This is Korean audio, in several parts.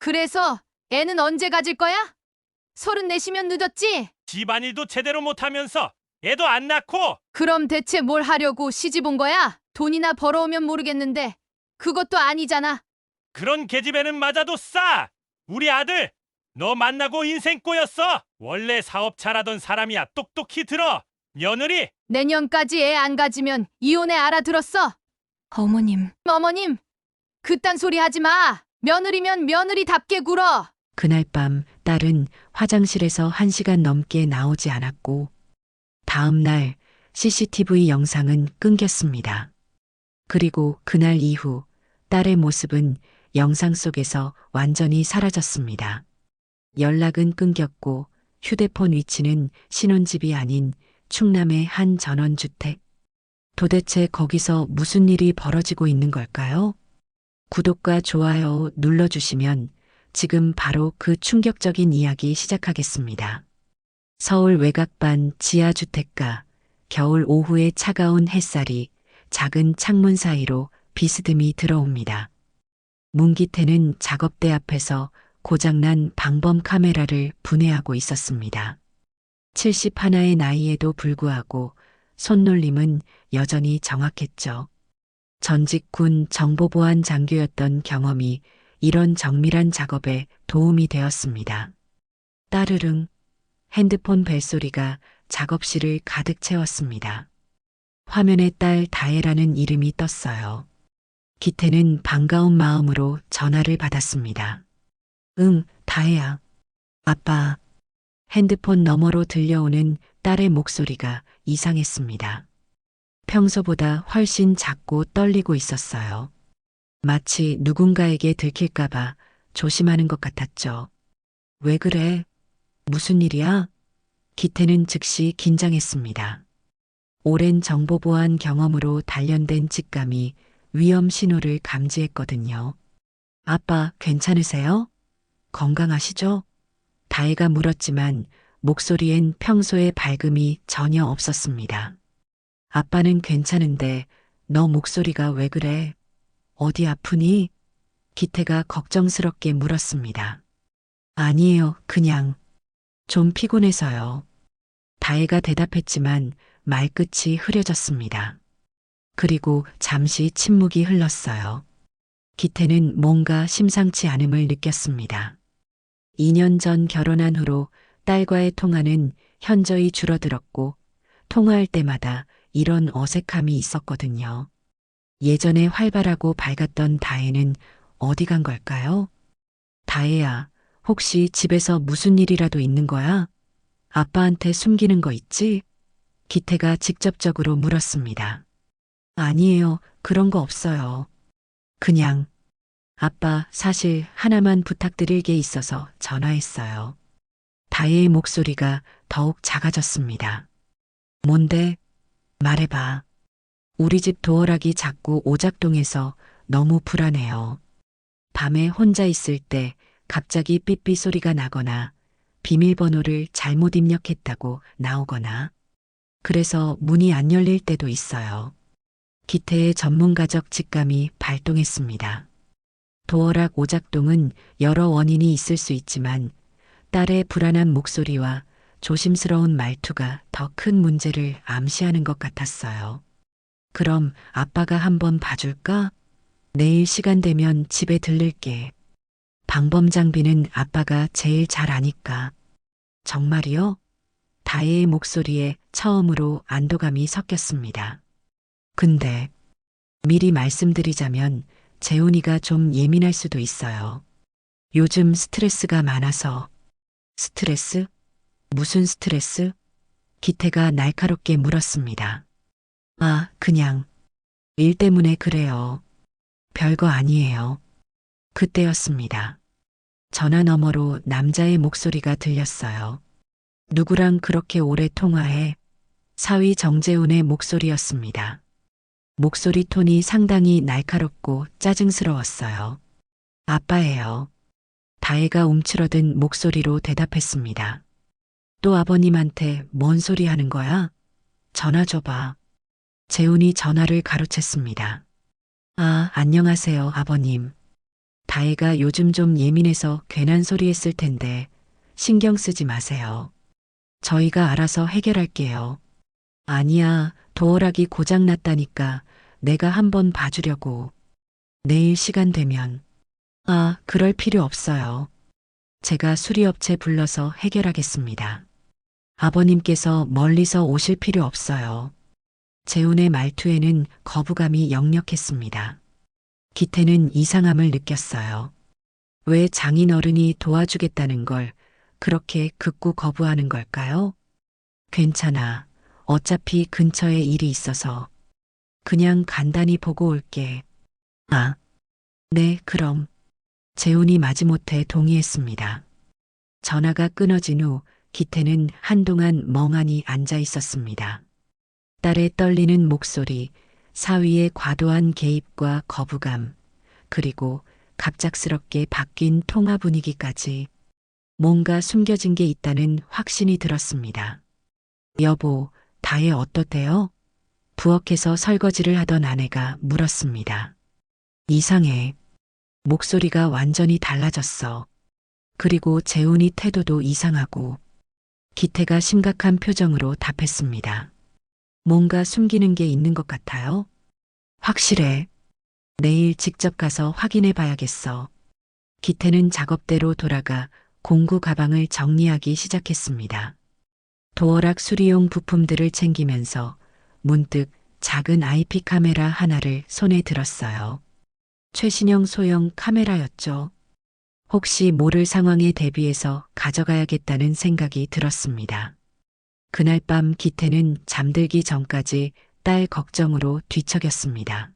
그래서 애는 언제 가질 거야? 34시면 늦었지? 집안일도 제대로 못하면서 애도 안 낳고 그럼 대체 뭘 하려고 시집 온 거야? 돈이나 벌어오면 모르겠는데 그것도 아니잖아. 그런 계집애는 맞아도 싸. 우리 아들 너 만나고 인생 꼬였어. 원래 사업 잘하던 사람이야. 똑똑히 들어. 며느리 내년까지 애 안 가지면 이혼해, 알아들었어? 어머님, 어머님, 그딴 소리 하지 마. 며느리면 며느리답게 굴어. 그날 밤 딸은 화장실에서 1시간 넘게 나오지 않았고 다음 날 CCTV 영상은 끊겼습니다. 그리고 그날 이후 딸의 모습은 영상 속에서 완전히 사라졌습니다. 연락은 끊겼고 휴대폰 위치는 신혼집이 아닌 충남의 한 전원주택. 도대체 거기서 무슨 일이 벌어지고 있는 걸까요? 구독과 좋아요 눌러주시면 지금 바로 그 충격적인 이야기 시작하겠습니다. 서울 외곽반 지하주택가, 겨울 오후의 차가운 햇살이 작은 창문 사이로 비스듬히 들어옵니다. 문기태는 작업대 앞에서 고장난 방범 카메라를 분해하고 있었습니다. 71의 나이에도 불구하고 손놀림은 여전히 정확했죠. 전직 군 정보보안 장교였던 경험이 이런 정밀한 작업에 도움이 되었습니다. 따르릉 핸드폰 벨소리가 작업실을 가득 채웠습니다. 화면에 딸 다혜라는 이름이 떴어요. 기태는 반가운 마음으로 전화를 받았습니다. 응, 다혜야. 아빠. 핸드폰 너머로 들려오는 딸의 목소리가 이상했습니다. 평소보다 훨씬 작고 떨리고 있었어요. 마치 누군가에게 들킬까봐 조심하는 것 같았죠. 왜 그래? 무슨 일이야? 기태는 즉시 긴장했습니다. 오랜 정보보안 경험으로 단련된 직감이 위험 신호를 감지했거든요. 아빠, 괜찮으세요? 건강하시죠? 다혜가 물었지만 목소리엔 평소의 밝음이 전혀 없었습니다. 아빠는 괜찮은데 너 목소리가 왜 그래? 어디 아프니? 기태가 걱정스럽게 물었습니다. 아니에요, 그냥 좀 피곤해서요. 다혜가 대답했지만 말끝이 흐려졌습니다. 그리고 잠시 침묵이 흘렀어요. 기태는 뭔가 심상치 않음을 느꼈습니다. 2년 전 결혼한 후로 딸과의 통화는 현저히 줄어들었고 통화할 때마다 이런 어색함이 있었거든요. 예전에 활발하고 밝았던 다혜는 어디 간 걸까요? 다혜야, 혹시 집에서 무슨 일이라도 있는 거야? 아빠한테 숨기는 거 있지? 기태가 직접적으로 물었습니다. 아니에요, 그런 거 없어요. 그냥 아빠, 사실 하나만 부탁드릴 게 있어서 전화했어요. 다혜의 목소리가 더욱 작아졌습니다. 뭔데? 말해봐. 우리 집 도어락이 자꾸 오작동해서 너무 불안해요. 밤에 혼자 있을 때 갑자기 삐삐 소리가 나거나 비밀번호를 잘못 입력했다고 나오거나 그래서 문이 안 열릴 때도 있어요. 기태의 전문가적 직감이 발동했습니다. 도어락 오작동은 여러 원인이 있을 수 있지만 딸의 불안한 목소리와 조심스러운 말투가 더 큰 문제를 암시하는 것 같았어요. 그럼 아빠가 한번 봐줄까? 내일 시간 되면 집에 들를게. 방범 장비는 아빠가 제일 잘 아니까. 정말이요? 다혜의 목소리에 처음으로 안도감이 섞였습니다. 근데 미리 말씀드리자면 재훈이가 좀 예민할 수도 있어요. 요즘 스트레스가 많아서. 스트레스? 무슨 스트레스? 기태가 날카롭게 물었습니다. 아, 그냥 일 때문에 그래요. 별거 아니에요. 그때였습니다. 전화 너머로 남자의 목소리가 들렸어요. 누구랑 그렇게 오래 통화해? 사위 정재훈의 목소리였습니다. 목소리 톤이 상당히 날카롭고 짜증스러웠어요. 아빠예요. 다혜가 움츠러든 목소리로 대답했습니다. 또 아버님한테 뭔 소리 하는 거야? 전화 줘봐. 재훈이 전화를 가로챘습니다. 아, 안녕하세요, 아버님. 다혜가 요즘 좀 예민해서 괜한 소리 했을 텐데 신경 쓰지 마세요. 저희가 알아서 해결할게요. 아니야, 도어락이 고장났다니까 내가 한번 봐주려고. 내일 시간 되면. 아, 그럴 필요 없어요. 제가 수리업체 불러서 해결하겠습니다. 아버님께서 멀리서 오실 필요 없어요. 재훈의 말투에는 거부감이 역력했습니다. 기태는 이상함을 느꼈어요. 왜 장인어른이 도와주겠다는 걸 그렇게 극구 거부하는 걸까요? 괜찮아. 어차피 근처에 일이 있어서. 그냥 간단히 보고 올게. 아, 네, 그럼. 재훈이 마지못해 동의했습니다. 전화가 끊어진 후 기태는 한동안 멍하니 앉아 있었습니다. 딸의 떨리는 목소리, 사위의 과도한 개입과 거부감, 그리고 갑작스럽게 바뀐 통화 분위기까지 뭔가 숨겨진 게 있다는 확신이 들었습니다. 여보, 다혜 어떻대요? 부엌에서 설거지를 하던 아내가 물었습니다. 이상해. 목소리가 완전히 달라졌어. 그리고 재훈이 태도도 이상하고. 기태가 심각한 표정으로 답했습니다. 뭔가 숨기는 게 있는 것 같아요? 확실해. 내일 직접 가서 확인해 봐야겠어. 기태는 작업대로 돌아가 공구 가방을 정리하기 시작했습니다. 도어락 수리용 부품들을 챙기면서 문득 작은 IP 카메라 하나를 손에 들었어요. 최신형 소형 카메라였죠. 혹시 모를 상황에 대비해서 가져가야겠다는 생각이 들었습니다. 그날 밤 기태는 잠들기 전까지 딸 걱정으로 뒤척였습니다.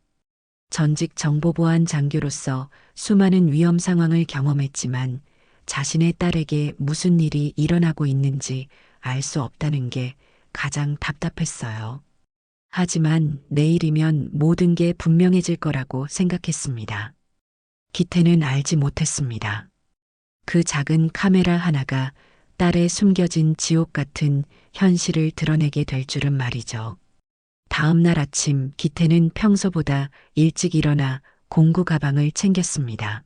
전직 정보보안 장교로서 수많은 위험 상황을 경험했지만 자신의 딸에게 무슨 일이 일어나고 있는지 알 수 없다는 게 가장 답답했어요. 하지만 내일이면 모든 게 분명해질 거라고 생각했습니다. 기태는 알지 못했습니다. 그 작은 카메라 하나가 딸의 숨겨진 지옥 같은 현실을 드러내게 될 줄은 말이죠. 다음 날 아침 기태는 평소보다 일찍 일어나 공구 가방을 챙겼습니다.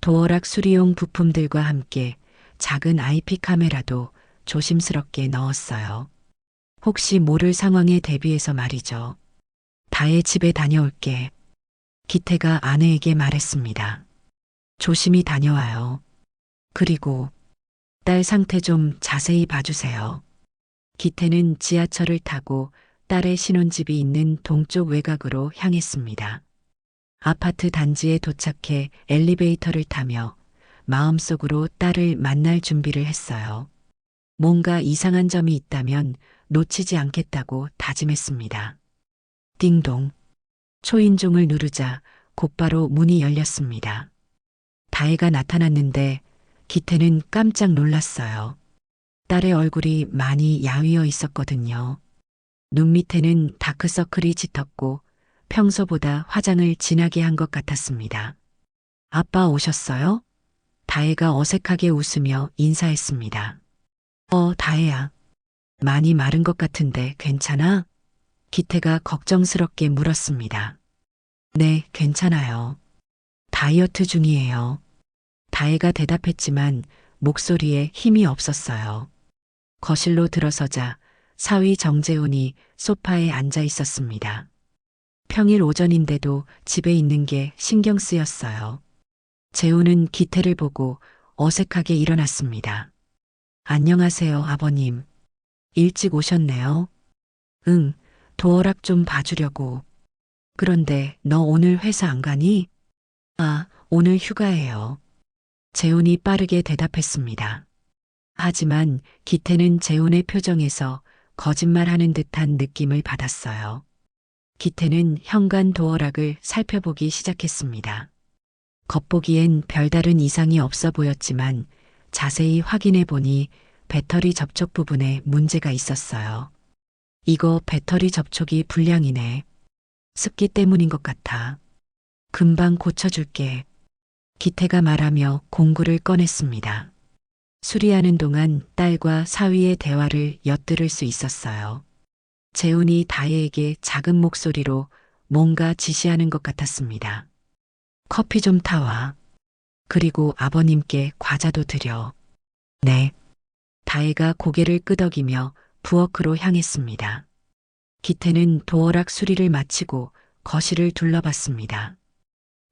도어락 수리용 부품들과 함께 작은 IP 카메라도 조심스럽게 넣었어요. 혹시 모를 상황에 대비해서 말이죠. 다혜 집에 다녀올게. 기태가 아내에게 말했습니다. 조심히 다녀와요. 그리고 딸 상태 좀 자세히 봐주세요. 기태는 지하철을 타고 딸의 신혼집이 있는 동쪽 외곽으로 향했습니다. 아파트 단지에 도착해 엘리베이터를 타며 마음속으로 딸을 만날 준비를 했어요. 뭔가 이상한 점이 있다면 놓치지 않겠다고 다짐했습니다. 띵동. 초인종을 누르자 곧바로 문이 열렸습니다. 다혜가 나타났는데 기태는 깜짝 놀랐어요. 딸의 얼굴이 많이 야위어 있었거든요. 눈 밑에는 다크서클이 짙었고 평소보다 화장을 진하게 한 것 같았습니다. 아빠 오셨어요? 다혜가 어색하게 웃으며 인사했습니다. 다혜야. 많이 마른 것 같은데 괜찮아? 기태가 걱정스럽게 물었습니다. 네, 괜찮아요. 다이어트 중이에요. 다혜가 대답했지만 목소리에 힘이 없었어요. 거실로 들어서자 사위 정재훈이 소파에 앉아 있었습니다. 평일 오전인데도 집에 있는 게 신경 쓰였어요. 재훈은 기태를 보고 어색하게 일어났습니다. 안녕하세요, 아버님. 일찍 오셨네요. 응, 도어락 좀 봐주려고. 그런데 너 오늘 회사 안 가니? 아, 오늘 휴가예요. 재훈이 빠르게 대답했습니다. 하지만 기태는 재훈의 표정에서 거짓말하는 듯한 느낌을 받았어요. 기태는 현관 도어락을 살펴보기 시작했습니다. 겉보기엔 별다른 이상이 없어 보였지만 자세히 확인해 보니 배터리 접촉 부분에 문제가 있었어요. 이거 배터리 접촉이 불량이네. 습기 때문인 것 같아. 금방 고쳐줄게. 기태가 말하며 공구를 꺼냈습니다. 수리하는 동안 딸과 사위의 대화를 엿들을 수 있었어요. 재훈이 다혜에게 작은 목소리로 뭔가 지시하는 것 같았습니다. 커피 좀 타와. 그리고 아버님께 과자도 드려. 네. 다혜가 고개를 끄덕이며 부엌으로 향했습니다. 기태는 도어락 수리를 마치고 거실을 둘러봤습니다.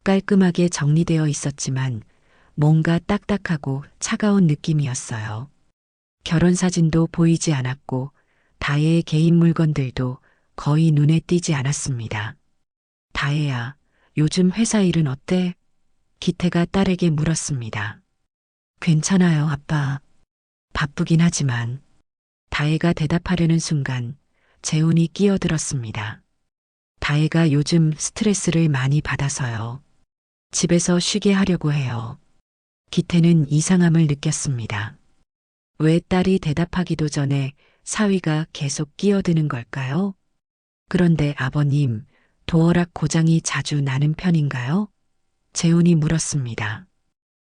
깔끔하게 정리되어 있었지만 뭔가 딱딱하고 차가운 느낌이었어요. 결혼사진도 보이지 않았고 다혜의 개인 물건들도 거의 눈에 띄지 않았습니다. 다혜야, 요즘 회사 일은 어때? 기태가 딸에게 물었습니다. 괜찮아요, 아빠. 바쁘긴 하지만. 다혜가 대답하려는 순간 재훈이 끼어들었습니다. 다혜가 요즘 스트레스를 많이 받아서요. 집에서 쉬게 하려고 해요. 기태는 이상함을 느꼈습니다. 왜 딸이 대답하기도 전에 사위가 계속 끼어드는 걸까요? 그런데 아버님, 도어락 고장이 자주 나는 편인가요? 재훈이 물었습니다.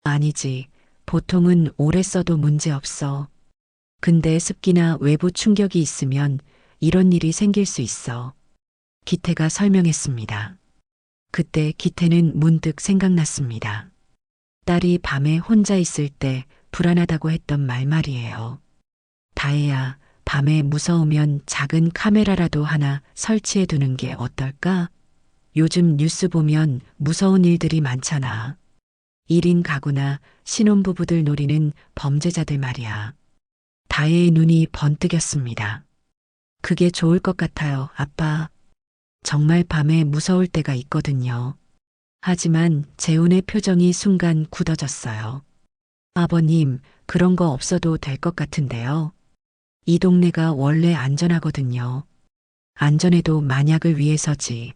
아니지. 보통은 오래 써도 문제 없어. 근데 습기나 외부 충격이 있으면 이런 일이 생길 수 있어. 기태가 설명했습니다. 그때 기태는 문득 생각났습니다. 딸이 밤에 혼자 있을 때 불안하다고 했던 말 말이에요. 다혜야, 밤에 무서우면 작은 카메라라도 하나 설치해 두는 게 어떨까? 요즘 뉴스 보면 무서운 일들이 많잖아. 1인 가구나 신혼부부들 노리는 범죄자들 말이야. 다혜의 눈이 번뜩였습니다. 그게 좋을 것 같아요, 아빠. 정말 밤에 무서울 때가 있거든요. 하지만 재훈의 표정이 순간 굳어졌어요. 아버님, 그런 거 없어도 될 것 같은데요. 이 동네가 원래 안전하거든요. 안전해도 만약을 위해서지.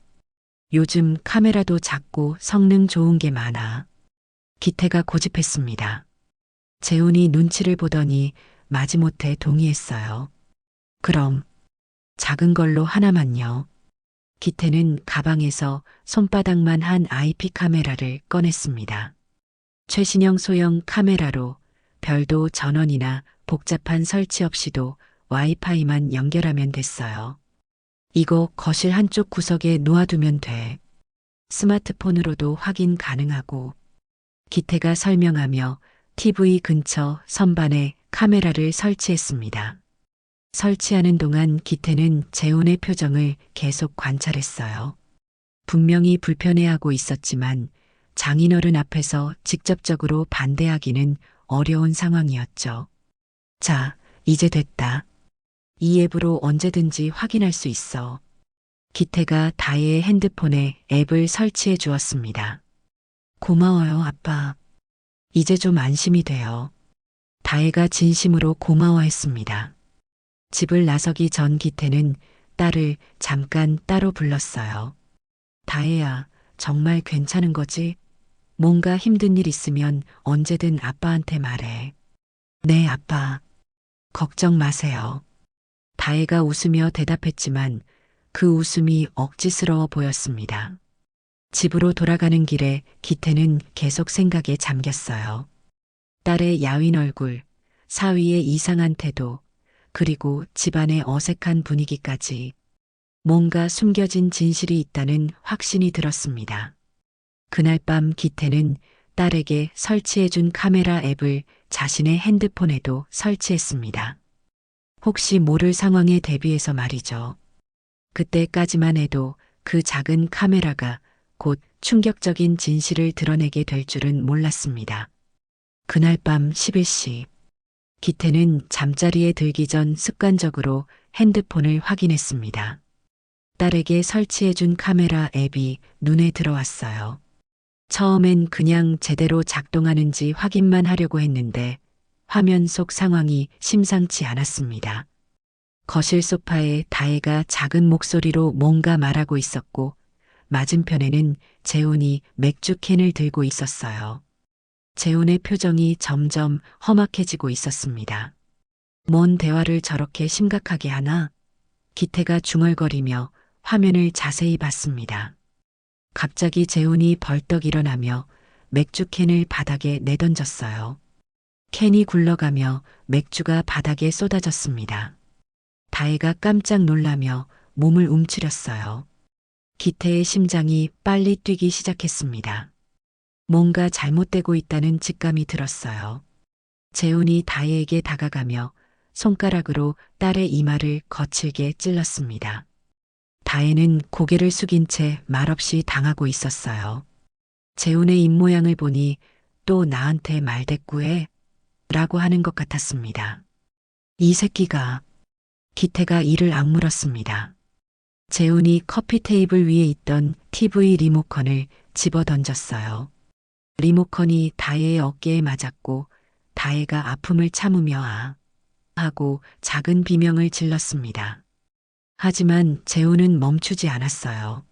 요즘 카메라도 작고 성능 좋은 게 많아. 기태가 고집했습니다. 재훈이 눈치를 보더니 마지못해 동의했어요. 그럼 작은 걸로 하나만요. 기태는 가방에서 손바닥만 한 IP 카메라를 꺼냈습니다. 최신형 소형 카메라로 별도 전원이나 복잡한 설치 없이도 와이파이만 연결하면 됐어요. 이거 거실 한쪽 구석에 놓아두면 돼. 스마트폰으로도 확인 가능하고. 기태가 설명하며 TV 근처 선반에 카메라를 설치했습니다. 설치하는 동안 기태는 재훈의 표정을 계속 관찰했어요. 분명히 불편해하고 있었지만 장인어른 앞에서 직접적으로 반대하기는 어려운 상황이었죠. 자, 이제 됐다. 이 앱으로 언제든지 확인할 수 있어. 기태가 다혜의 핸드폰에 앱을 설치해 주었습니다. 고마워요, 아빠. 이제 좀 안심이 돼요. 다혜가 진심으로 고마워했습니다. 집을 나서기 전 기태는 딸을 잠깐 따로 불렀어요. 다혜야, 정말 괜찮은 거지? 뭔가 힘든 일 있으면 언제든 아빠한테 말해. 네, 아빠. 걱정 마세요. 다혜가 웃으며 대답했지만 그 웃음이 억지스러워 보였습니다. 집으로 돌아가는 길에 기태는 계속 생각에 잠겼어요. 딸의 야윈 얼굴, 사위의 이상한 태도, 그리고 집안의 어색한 분위기까지 뭔가 숨겨진 진실이 있다는 확신이 들었습니다. 그날 밤 기태는 딸에게 설치해준 카메라 앱을 자신의 핸드폰에도 설치했습니다. 혹시 모를 상황에 대비해서 말이죠. 그때까지만 해도 그 작은 카메라가 곧 충격적인 진실을 드러내게 될 줄은 몰랐습니다. 그날 밤 11시, 기태는 잠자리에 들기 전 습관적으로 핸드폰을 확인했습니다. 딸에게 설치해준 카메라 앱이 눈에 들어왔어요. 처음엔 그냥 제대로 작동하는지 확인만 하려고 했는데 화면 속 상황이 심상치 않았습니다. 거실 소파에 다혜가 작은 목소리로 뭔가 말하고 있었고 맞은편에는 재훈이 맥주 캔을 들고 있었어요. 재훈의 표정이 점점 험악해지고 있었습니다. 뭔 대화를 저렇게 심각하게 하나? 기태가 중얼거리며 화면을 자세히 봤습니다. 갑자기 재훈이 벌떡 일어나며 맥주 캔을 바닥에 내던졌어요. 캔이 굴러가며 맥주가 바닥에 쏟아졌습니다. 다혜가 깜짝 놀라며 몸을 움츠렸어요. 기태의 심장이 빨리 뛰기 시작했습니다. 뭔가 잘못되고 있다는 직감이 들었어요. 재훈이 다혜에게 다가가며 손가락으로 딸의 이마를 거칠게 찔렀습니다. 다혜는 고개를 숙인 채 말없이 당하고 있었어요. 재훈의 입모양을 보니 또 나한테 말대꾸해? 라고 하는 것 같았습니다. 이 새끼가. 기태가 이를 악물었습니다. 재훈이 커피 테이블 위에 있던 TV 리모컨을 집어 던졌어요. 리모컨이 다혜의 어깨에 맞았고 다혜가 아픔을 참으며 아 하고 작은 비명을 질렀습니다. 하지만 재훈은 멈추지 않았어요.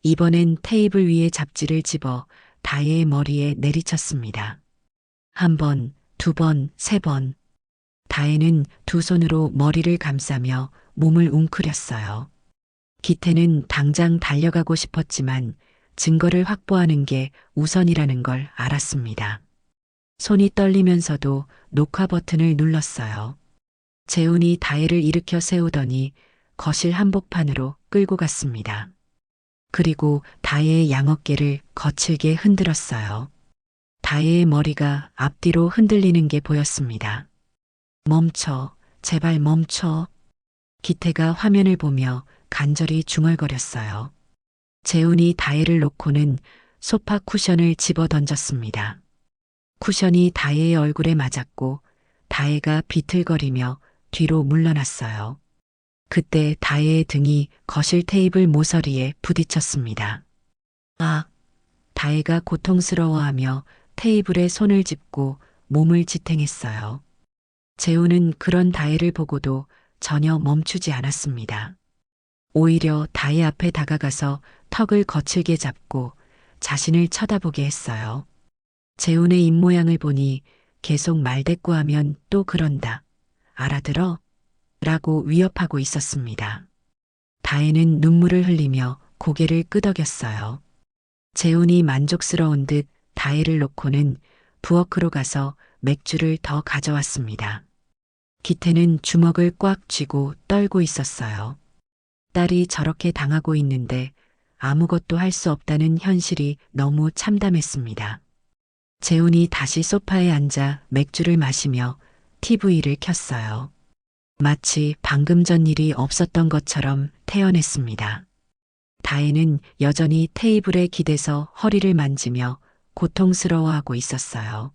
이번엔 테이블 위에 잡지를 집어 다혜의 머리에 내리쳤습니다. 한 번, 두 번, 세 번. 다혜는 두 손으로 머리를 감싸며 몸을 웅크렸어요. 기태는 당장 달려가고 싶었지만 증거를 확보하는 게 우선이라는 걸 알았습니다. 손이 떨리면서도 녹화 버튼을 눌렀어요. 재훈이 다혜를 일으켜 세우더니 거실 한복판으로 끌고 갔습니다. 그리고 다혜의 양어깨를 거칠게 흔들었어요. 다혜의 머리가 앞뒤로 흔들리는 게 보였습니다. 멈춰, 제발 멈춰. 기태가 화면을 보며 간절히 중얼거렸어요. 재훈이 다혜를 놓고는 소파 쿠션을 집어 던졌습니다. 쿠션이 다혜의 얼굴에 맞았고 다혜가 비틀거리며 뒤로 물러났어요. 그때 다혜의 등이 거실 테이블 모서리에 부딪혔습니다. 아! 다혜가 고통스러워하며 테이블에 손을 짚고 몸을 지탱했어요. 재훈은 그런 다혜를 보고도 전혀 멈추지 않았습니다. 오히려 다혜 앞에 다가가서 턱을 거칠게 잡고 자신을 쳐다보게 했어요. 재훈의 입모양을 보니 계속 말대꾸하면 또 그런다. 알아들어? 라고 위협하고 있었습니다. 다혜는 눈물을 흘리며 고개를 끄덕였어요. 재훈이 만족스러운 듯 다혜를 놓고는 부엌으로 가서 맥주를 더 가져왔습니다. 기태는 주먹을 꽉 쥐고 떨고 있었어요. 딸이 저렇게 당하고 있는데 아무것도 할 수 없다는 현실이 너무 참담했습니다. 재훈이 다시 소파에 앉아 맥주를 마시며 TV를 켰어요. 마치 방금 전 일이 없었던 것처럼 태연했습니다. 다혜는 여전히 테이블에 기대서 허리를 만지며 고통스러워하고 있었어요.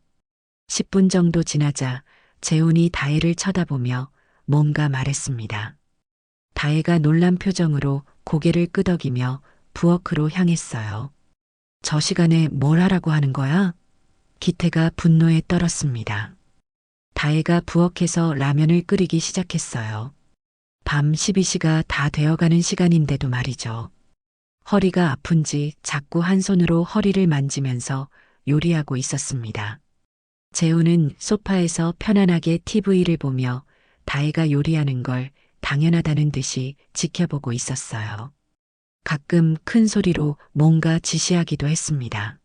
10분 정도 지나자 재훈이 다혜를 쳐다보며 뭔가 말했습니다. 다혜가 놀란 표정으로 고개를 끄덕이며 부엌으로 향했어요. 저 시간에 뭘 하라고 하는 거야? 기태가 분노에 떨었습니다. 다혜가 부엌에서 라면을 끓이기 시작했어요. 밤 12시가 다 되어가는 시간인데도 말이죠. 허리가 아픈지 자꾸 한 손으로 허리를 만지면서 요리하고 있었습니다. 재훈은 소파에서 편안하게 TV를 보며 다혜가 요리하는 걸 당연하다는 듯이 지켜보고 있었어요. 가끔 큰 소리로 뭔가 지시하기도 했습니다.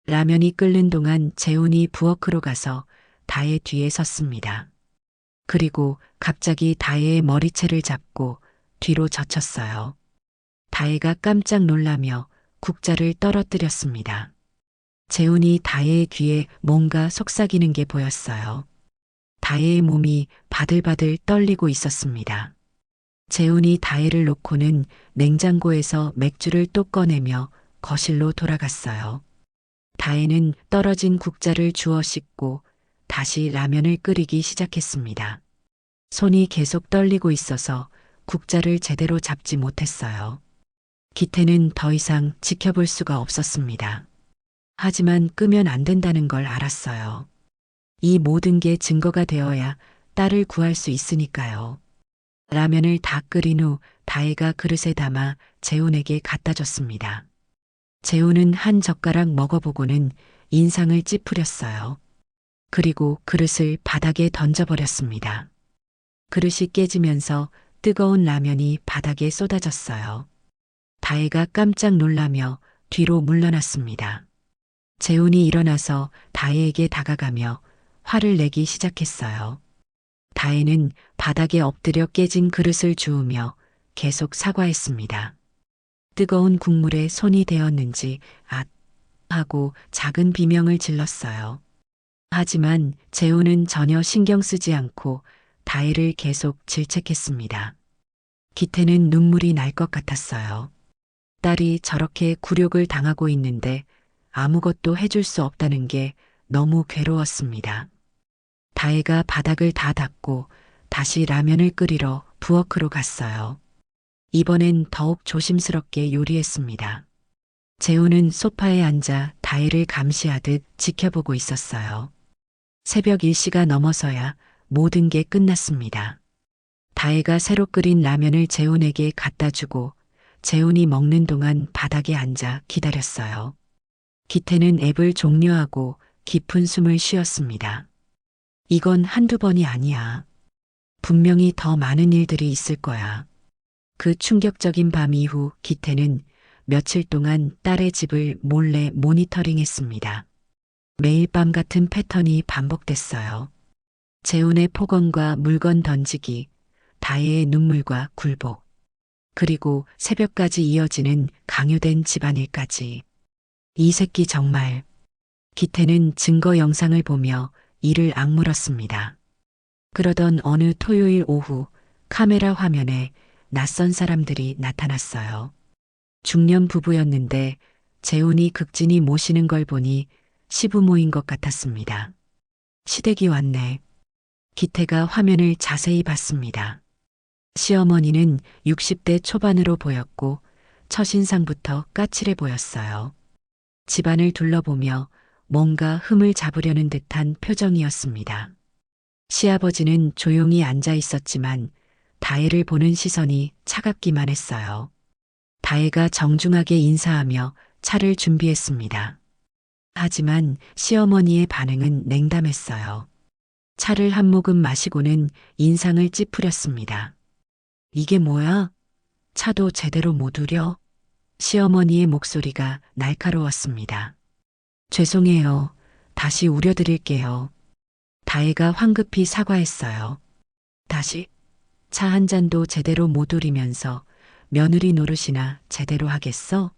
라면이 끓는 동안 재훈이 부엌으로 가서 다혜 뒤에 섰습니다. 그리고 갑자기 다혜의 머리채를 잡고 뒤로 젖혔어요. 다혜가 깜짝 놀라며 국자를 떨어뜨렸습니다. 재훈이 다혜의 귀에 뭔가 속삭이는 게 보였어요. 다혜의 몸이 바들바들 떨리고 있었습니다. 재훈이 다혜를 놓고는 냉장고에서 맥주를 또 꺼내며 거실로 돌아갔어요. 다혜는 떨어진 국자를 주워 씻고 다시 라면을 끓이기 시작했습니다. 손이 계속 떨리고 있어서 국자를 제대로 잡지 못했어요. 기태는 더 이상 지켜볼 수가 없었습니다. 하지만 끄면 안 된다는 걸 알았어요. 이 모든 게 증거가 되어야 딸을 구할 수 있으니까요. 라면을 다 끓인 후 다혜가 그릇에 담아 재훈에게 갖다 줬습니다. 재훈은 한 젓가락 먹어보고는 인상을 찌푸렸어요. 그리고 그릇을 바닥에 던져버렸습니다. 그릇이 깨지면서 뜨거운 라면이 바닥에 쏟아졌어요. 다혜가 깜짝 놀라며 뒤로 물러났습니다. 재훈이 일어나서 다혜에게 다가가며 화를 내기 시작했어요. 다혜는 바닥에 엎드려 깨진 그릇을 주우며 계속 사과했습니다. 뜨거운 국물에 손이 대었는지 하고 작은 비명을 질렀어요. 하지만 재훈은 전혀 신경 쓰지 않고 다혜를 계속 질책했습니다. 기태는 눈물이 날 것 같았어요. 딸이 저렇게 굴욕을 당하고 있는데 아무것도 해줄 수 없다는 게 너무 괴로웠습니다. 다혜가 바닥을 다 닦고 다시 라면을 끓이러 부엌으로 갔어요. 이번엔 더욱 조심스럽게 요리했습니다. 재훈은 소파에 앉아 다혜를 감시하듯 지켜보고 있었어요. 새벽 1시가 넘어서야 모든 게 끝났습니다. 다혜가 새로 끓인 라면을 재훈에게 갖다 주고 재훈이 먹는 동안 바닥에 앉아 기다렸어요. 기태는 앱을 종료하고 깊은 숨을 쉬었습니다. 이건 한두 번이 아니야. 분명히 더 많은 일들이 있을 거야. 그 충격적인 밤 이후 기태는 며칠 동안 딸의 집을 몰래 모니터링했습니다. 매일 밤 같은 패턴이 반복됐어요. 재훈의 폭언과 물건 던지기, 다혜의 눈물과 굴복, 그리고 새벽까지 이어지는 강요된 집안일까지. 이 새끼 정말. 기태는 증거 영상을 보며 이를 악물었습니다. 그러던 어느 토요일 오후 카메라 화면에 낯선 사람들이 나타났어요. 중년 부부였는데 재훈이 극진히 모시는 걸 보니 시부모인 것 같았습니다. 시댁이 왔네. 기태가 화면을 자세히 봤습니다. 시어머니는 60대 초반으로 보였고 첫 인상부터 까칠해 보였어요. 집안을 둘러보며 뭔가 흠을 잡으려는 듯한 표정이었습니다. 시아버지는 조용히 앉아 있었지만 다혜를 보는 시선이 차갑기만 했어요. 다혜가 정중하게 인사하며 차를 준비했습니다. 하지만 시어머니의 반응은 냉담했어요. 차를 한 모금 마시고는 인상을 찌푸렸습니다. 이게 뭐야? 차도 제대로 못 우려? 시어머니의 목소리가 날카로웠습니다. 죄송해요. 다시 우려드릴게요. 다혜가 황급히 사과했어요. 다시 차 한 잔도 제대로 못 우리면서 며느리 노릇이나 제대로 하겠어?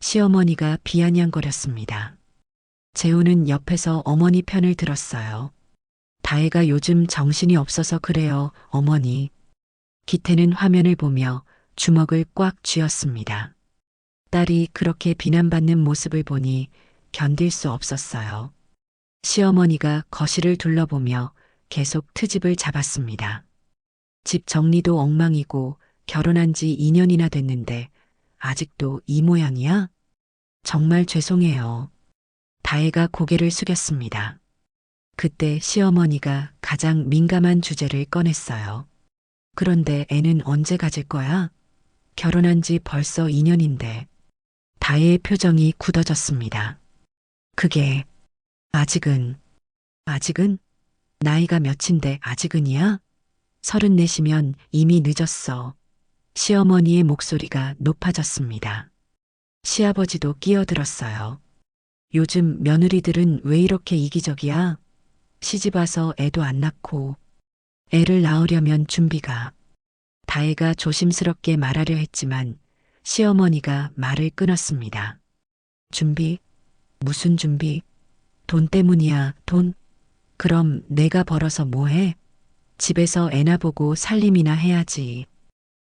시어머니가 비아냥거렸습니다. 재훈은 옆에서 어머니 편을 들었어요. 다혜가 요즘 정신이 없어서 그래요, 어머니. 기태는 화면을 보며 주먹을 꽉 쥐었습니다. 딸이 그렇게 비난받는 모습을 보니 견딜 수 없었어요. 시어머니가 거실을 둘러보며 계속 트집을 잡았습니다. 집 정리도 엉망이고 결혼한 지 2년이나 됐는데 아직도 이 모양이야? 정말 죄송해요. 다혜가 고개를 숙였습니다. 그때 시어머니가 가장 민감한 주제를 꺼냈어요. 그런데 애는 언제 가질 거야? 결혼한 지 벌써 2년인데. 다혜의 표정이 굳어졌습니다. 그게 아직은 나이가 몇인데 아직은이야? 34이면 이미 늦었어. 시어머니의 목소리가 높아졌습니다. 시아버지도 끼어들었어요. 요즘 며느리들은 왜 이렇게 이기적이야? 시집 와서 애도 안 낳고 애를 낳으려면 준비가. 다혜가 조심스럽게 말하려 했지만 시어머니가 말을 끊었습니다. 준비? 무슨 준비? 돈 때문이야, 돈? 그럼 내가 벌어서 뭐해? 집에서 애나 보고 살림이나 해야지.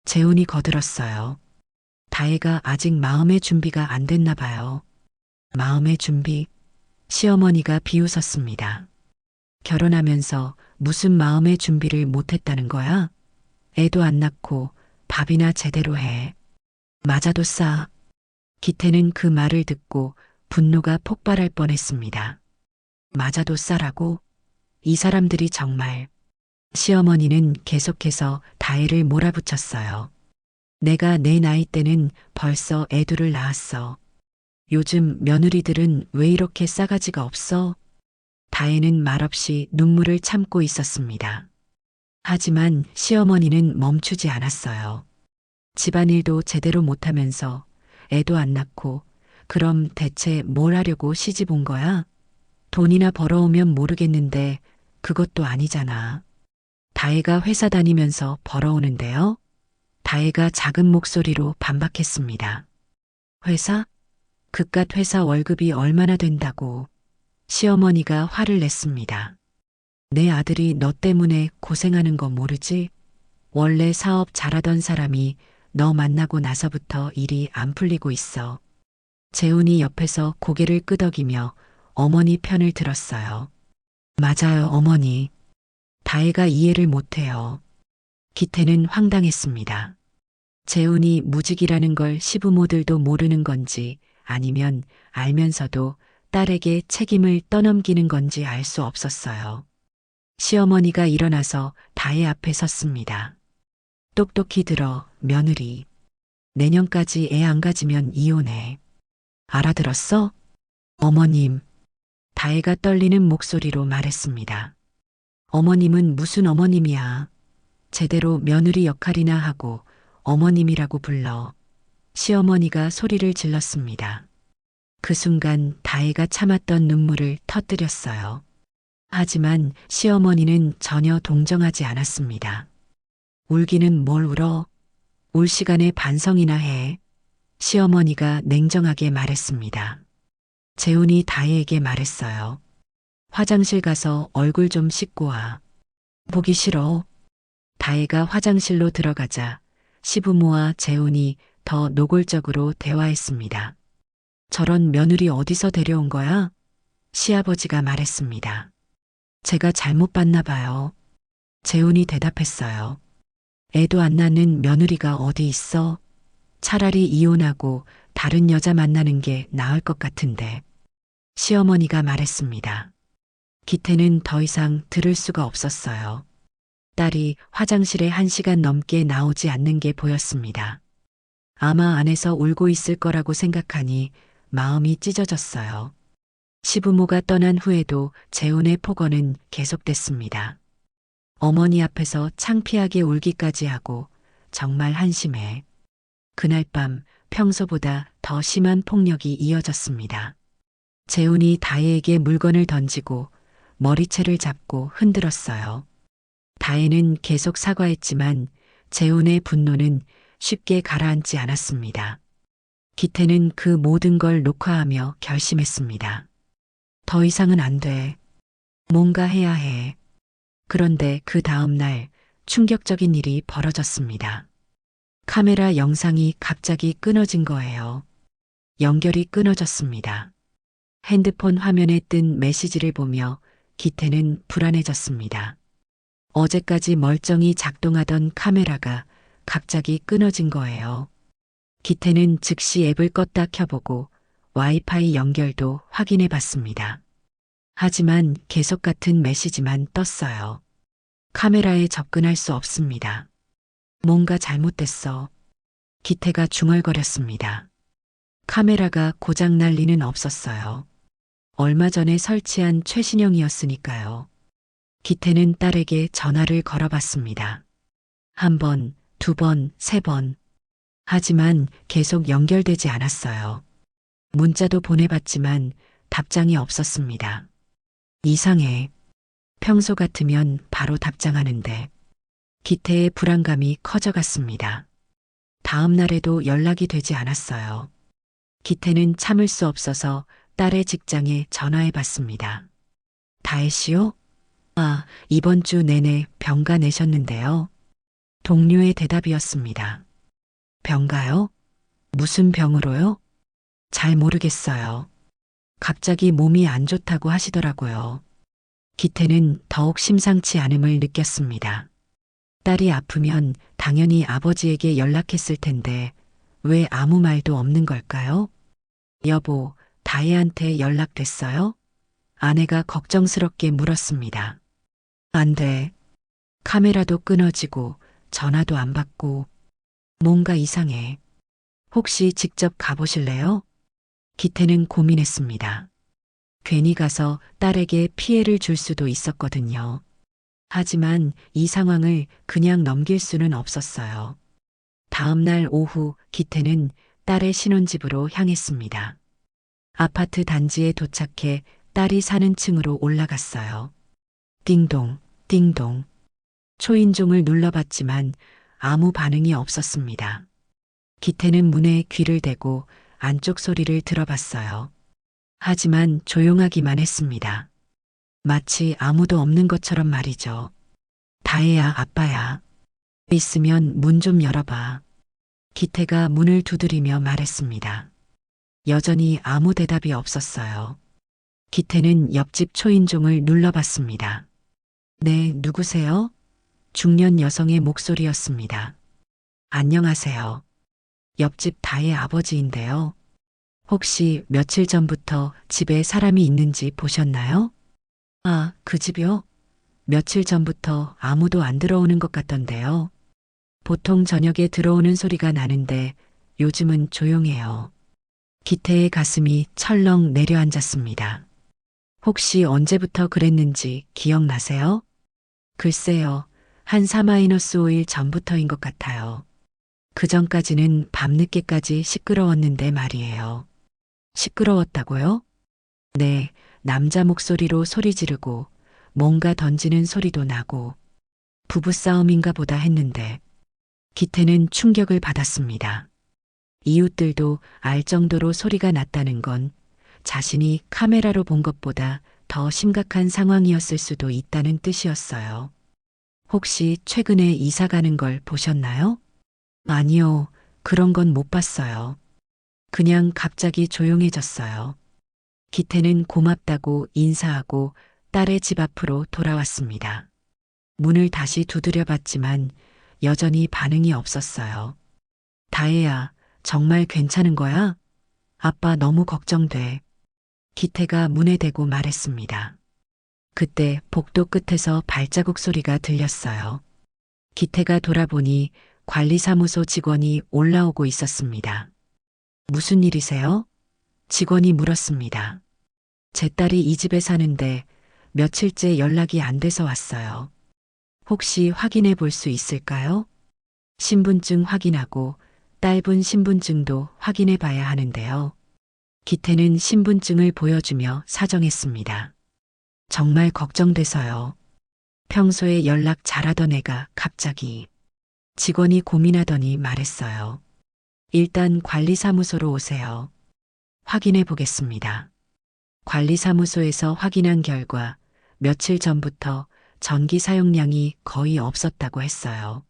재훈이 거들었어요. 다혜가 아직 마음의 준비가 안 됐나 봐요. 마음의 준비? 시어머니가 비웃었습니다. 결혼하면서 무슨 마음의 준비를 못했다는 거야? 애도 안 낳고 밥이나 제대로 해. 맞아도 싸. 기태는 그 말을 듣고 분노가 폭발할 뻔했습니다. 맞아도 싸라고? 이 사람들이 정말. 시어머니는 계속해서 다혜를 몰아붙였어요. 내가 내 나이 때는 벌써 애들을 낳았어. 요즘 며느리들은 왜 이렇게 싸가지가 없어? 다혜는 말없이 눈물을 참고 있었습니다. 하지만 시어머니는 멈추지 않았어요. 집안일도 제대로 못하면서 애도 안 낳고 그럼 대체 뭘 하려고 시집 온 거야? 돈이나 벌어오면 모르겠는데 그것도 아니잖아. 다혜가 회사 다니면서 벌어오는데요? 다혜가 작은 목소리로 반박했습니다. 회사? 그깟 회사 월급이 얼마나 된다고. 시어머니가 화를 냈습니다. 내 아들이 너 때문에 고생하는 거 모르지? 원래 사업 잘하던 사람이 너 만나고 나서부터 일이 안 풀리고 있어. 재훈이 옆에서 고개를 끄덕이며 어머니 편을 들었어요. 맞아요, 어머니. 다혜가 이해를 못해요. 기태는 황당했습니다. 재훈이 무직이라는 걸 시부모들도 모르는 건지 아니면 알면서도 딸에게 책임을 떠넘기는 건지 알 수 없었어요. 시어머니가 일어나서 다혜 앞에 섰습니다. 똑똑히 들어, 며느리. 내년까지 애 안 가지면 이혼해. 알아들었어? 어머님. 다혜가 떨리는 목소리로 말했습니다. 어머님은 무슨 어머님이야. 제대로 며느리 역할이나 하고 어머님이라고 불러. 시어머니가 소리를 질렀습니다. 그 순간 다혜가 참았던 눈물을 터뜨렸어요. 하지만 시어머니는 전혀 동정하지 않았습니다. 울기는 뭘 울어? 울 시간에 반성이나 해. 시어머니가 냉정하게 말했습니다. 재훈이 다혜에게 말했어요. 화장실 가서 얼굴 좀 씻고 와. 보기 싫어. 다혜가 화장실로 들어가자 시부모와 재훈이 더 노골적으로 대화했습니다. 저런 며느리 어디서 데려온 거야? 시아버지가 말했습니다. 제가 잘못 봤나 봐요. 재훈이 대답했어요. 애도 안 낳는 며느리가 어디 있어? 차라리 이혼하고 다른 여자 만나는 게 나을 것 같은데. 시어머니가 말했습니다. 기태는 더 이상 들을 수가 없었어요. 딸이 화장실에 1시간 넘게 나오지 않는 게 보였습니다. 아마 안에서 울고 있을 거라고 생각하니 마음이 찢어졌어요. 시부모가 떠난 후에도 재훈의 폭언은 계속됐습니다. 어머니 앞에서 창피하게 울기까지 하고 정말 한심해. 그날 밤 평소보다 더 심한 폭력이 이어졌습니다. 재훈이 다혜에게 물건을 던지고 머리채를 잡고 흔들었어요. 다혜는 계속 사과했지만 재훈의 분노는 쉽게 가라앉지 않았습니다. 기태는 그 모든 걸 녹화하며 결심했습니다. 더 이상은 안 돼. 뭔가 해야 해. 그런데 그 다음 날 충격적인 일이 벌어졌습니다. 카메라 영상이 갑자기 끊어진 거예요. 연결이 끊어졌습니다. 핸드폰 화면에 뜬 메시지를 보며 기태는 불안해졌습니다. 어제까지 멀쩡히 작동하던 카메라가 갑자기 끊어진 거예요. 기태는 즉시 앱을 껐다 켜보고 와이파이 연결도 확인해 봤습니다. 하지만 계속 같은 메시지만 떴어요. 카메라에 접근할 수 없습니다. 뭔가 잘못됐어. 기태가 중얼거렸습니다. 카메라가 고장날 리는 없었어요. 얼마 전에 설치한 최신형이었으니까요. 기태는 딸에게 전화를 걸어봤습니다. 1번, 2번, 3번. 하지만 계속 연결되지 않았어요. 문자도 보내봤지만 답장이 없었습니다. 이상해. 평소 같으면 바로 답장하는데. 기태의 불안감이 커져갔습니다. 다음 날에도 연락이 되지 않았어요. 기태는 참을 수 없어서 딸의 직장에 전화해봤습니다. 다혜 씨요? 아, 이번 주 내내 병가 내셨는데요. 동료의 대답이었습니다. 병가요? 무슨 병으로요? 잘 모르겠어요. 갑자기 몸이 안 좋다고 하시더라고요. 기태는 더욱 심상치 않음을 느꼈습니다. 딸이 아프면 당연히 아버지에게 연락했을 텐데 왜 아무 말도 없는 걸까요? 여보, 다혜한테 연락됐어요? 아내가 걱정스럽게 물었습니다. 안 돼. 카메라도 끊어지고 전화도 안 받고 뭔가 이상해. 혹시 직접 가보실래요? 기태는 고민했습니다. 괜히 가서 딸에게 피해를 줄 수도 있었거든요. 하지만 이 상황을 그냥 넘길 수는 없었어요. 다음 날 오후 기태는 딸의 신혼집으로 향했습니다. 아파트 단지에 도착해 딸이 사는 층으로 올라갔어요. 띵동, 띵동. 초인종을 눌러봤지만 아무 반응이 없었습니다. 기태는 문에 귀를 대고 안쪽 소리를 들어봤어요. 하지만 조용하기만 했습니다. 마치 아무도 없는 것처럼 말이죠. 다혜야, 아빠야. 있으면 문 좀 열어봐. 기태가 문을 두드리며 말했습니다. 여전히 아무 대답이 없었어요. 기태는 옆집 초인종을 눌러봤습니다. 네, 누구세요? 중년 여성의 목소리였습니다. 안녕하세요. 옆집 다혜 아버지인데요. 혹시 며칠 전부터 집에 사람이 있는지 보셨나요? 아, 그 집이요? 며칠 전부터 아무도 안 들어오는 것 같던데요. 보통 저녁에 들어오는 소리가 나는데 요즘은 조용해요. 기태의 가슴이 철렁 내려앉았습니다. 혹시 언제부터 그랬는지 기억나세요? 글쎄요, 한 4-5일 전부터인 것 같아요. 그 전까지는 밤늦게까지 시끄러웠는데 말이에요. 시끄러웠다고요? 네, 남자 목소리로 소리 지르고 뭔가 던지는 소리도 나고 부부싸움인가 보다 했는데 기태는 충격을 받았습니다. 이웃들도 알 정도로 소리가 났다는 건 자신이 카메라로 본 것보다 더 심각한 상황이었을 수도 있다는 뜻이었어요. 혹시 최근에 이사 가는 걸 보셨나요? 아니요, 그런 건 못 봤어요. 그냥 갑자기 조용해졌어요. 기태는 고맙다고 인사하고 딸의 집 앞으로 돌아왔습니다. 문을 다시 두드려 봤지만 여전히 반응이 없었어요. 다혜야, 정말 괜찮은 거야? 아빠 너무 걱정돼. 기태가 문에 대고 말했습니다. 그때 복도 끝에서 발자국 소리가 들렸어요. 기태가 돌아보니 관리사무소 직원이 올라오고 있었습니다. 무슨 일이세요? 직원이 물었습니다. 제 딸이 이 집에 사는데 며칠째 연락이 안 돼서 왔어요. 혹시 확인해 볼 수 있을까요? 신분증 확인하고 딸분 신분증도 확인해 봐야 하는데요. 기태는 신분증을 보여주며 사정했습니다. 정말 걱정돼서요. 평소에 연락 잘하던 애가 갑자기. 직원이 고민하더니 말했어요. 일단 관리사무소로 오세요. 확인해 보겠습니다. 관리사무소에서 확인한 결과 며칠 전부터 전기 사용량이 거의 없었다고 했어요.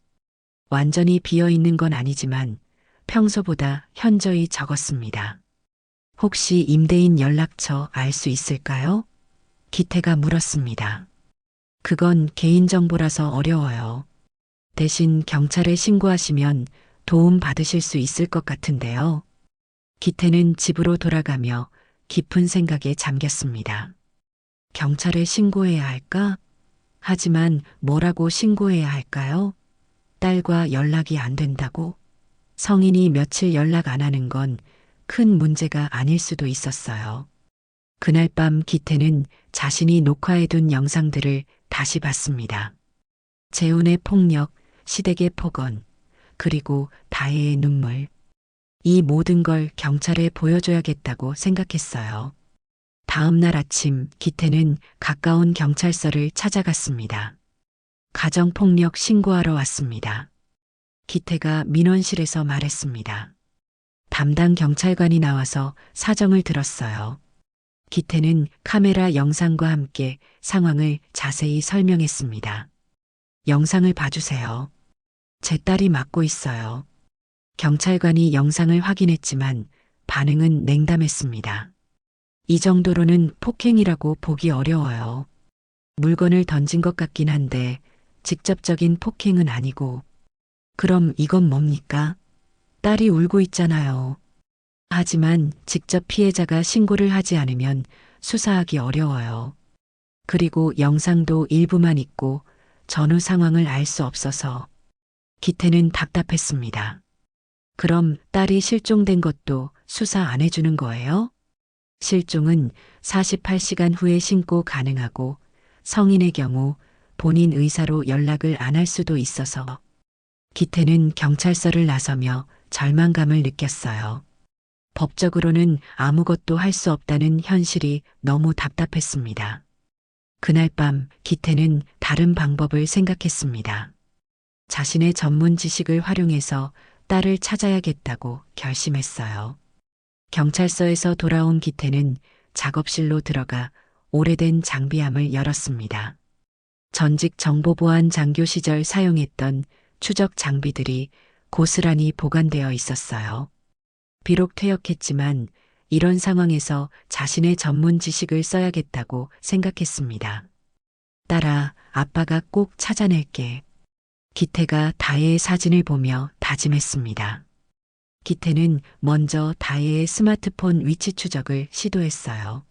완전히 비어 있는 건 아니지만 평소보다 현저히 적었습니다. 혹시 임대인 연락처 알 수 있을까요? 기태가 물었습니다. 그건 개인정보라서 어려워요. 대신 경찰에 신고하시면 도움 받으실 수 있을 것 같은데요. 기태는 집으로 돌아가며 깊은 생각에 잠겼습니다. 경찰에 신고해야 할까? 하지만 뭐라고 신고해야 할까요? 딸과 연락이 안 된다고? 성인이 며칠 연락 안 하는 건 큰 문제가 아닐 수도 있었어요. 그날 밤 기태는 자신이 녹화해둔 영상들을 다시 봤습니다. 재훈의 폭력, 시댁의 폭언, 그리고 다혜의 눈물. 이 모든 걸 경찰에 보여줘야겠다고 생각했어요. 다음 날 아침 기태는 가까운 경찰서를 찾아갔습니다. 가정폭력 신고하러 왔습니다. 기태가 민원실에서 말했습니다. 담당 경찰관이 나와서 사정을 들었어요. 기태는 카메라 영상과 함께 상황을 자세히 설명했습니다. 영상을 봐주세요. 제 딸이 맡고 있어요. 경찰관이 영상을 확인했지만 반응은 냉담했습니다. 이 정도로는 폭행이라고 보기 어려워요. 물건을 던진 것 같긴 한데 직접적인 폭행은 아니고. 그럼 이건 뭡니까? 딸이 울고 있잖아요. 하지만 직접 피해자가 신고를 하지 않으면 수사하기 어려워요. 그리고 영상도 일부만 있고 전후 상황을 알 수 없어서. 기태는 답답했습니다. 그럼 딸이 실종된 것도 수사 안 해주는 거예요? 실종은 48시간 후에 신고 가능하고 성인의 경우 본인 의사로 연락을 안 할 수도 있어서. 기태는 경찰서를 나서며 절망감을 느꼈어요. 법적으로는 아무것도 할 수 없다는 현실이 너무 답답했습니다. 그날 밤 기태는 다른 방법을 생각했습니다. 자신의 전문 지식을 활용해서 딸을 찾아야겠다고 결심했어요. 경찰서에서 돌아온 기태는 작업실로 들어가 오래된 장비함을 열었습니다. 전직 정보보안 장교 시절 사용했던 추적 장비들이 고스란히 보관되어 있었어요. 비록 퇴역했지만 이런 상황에서 자신의 전문 지식을 써야겠다고 생각했습니다. 딸아, 아빠가 꼭 찾아낼게. 기태가 다혜의 사진을 보며 다짐했습니다. 기태는 먼저 다혜의 스마트폰 위치 추적을 시도했어요.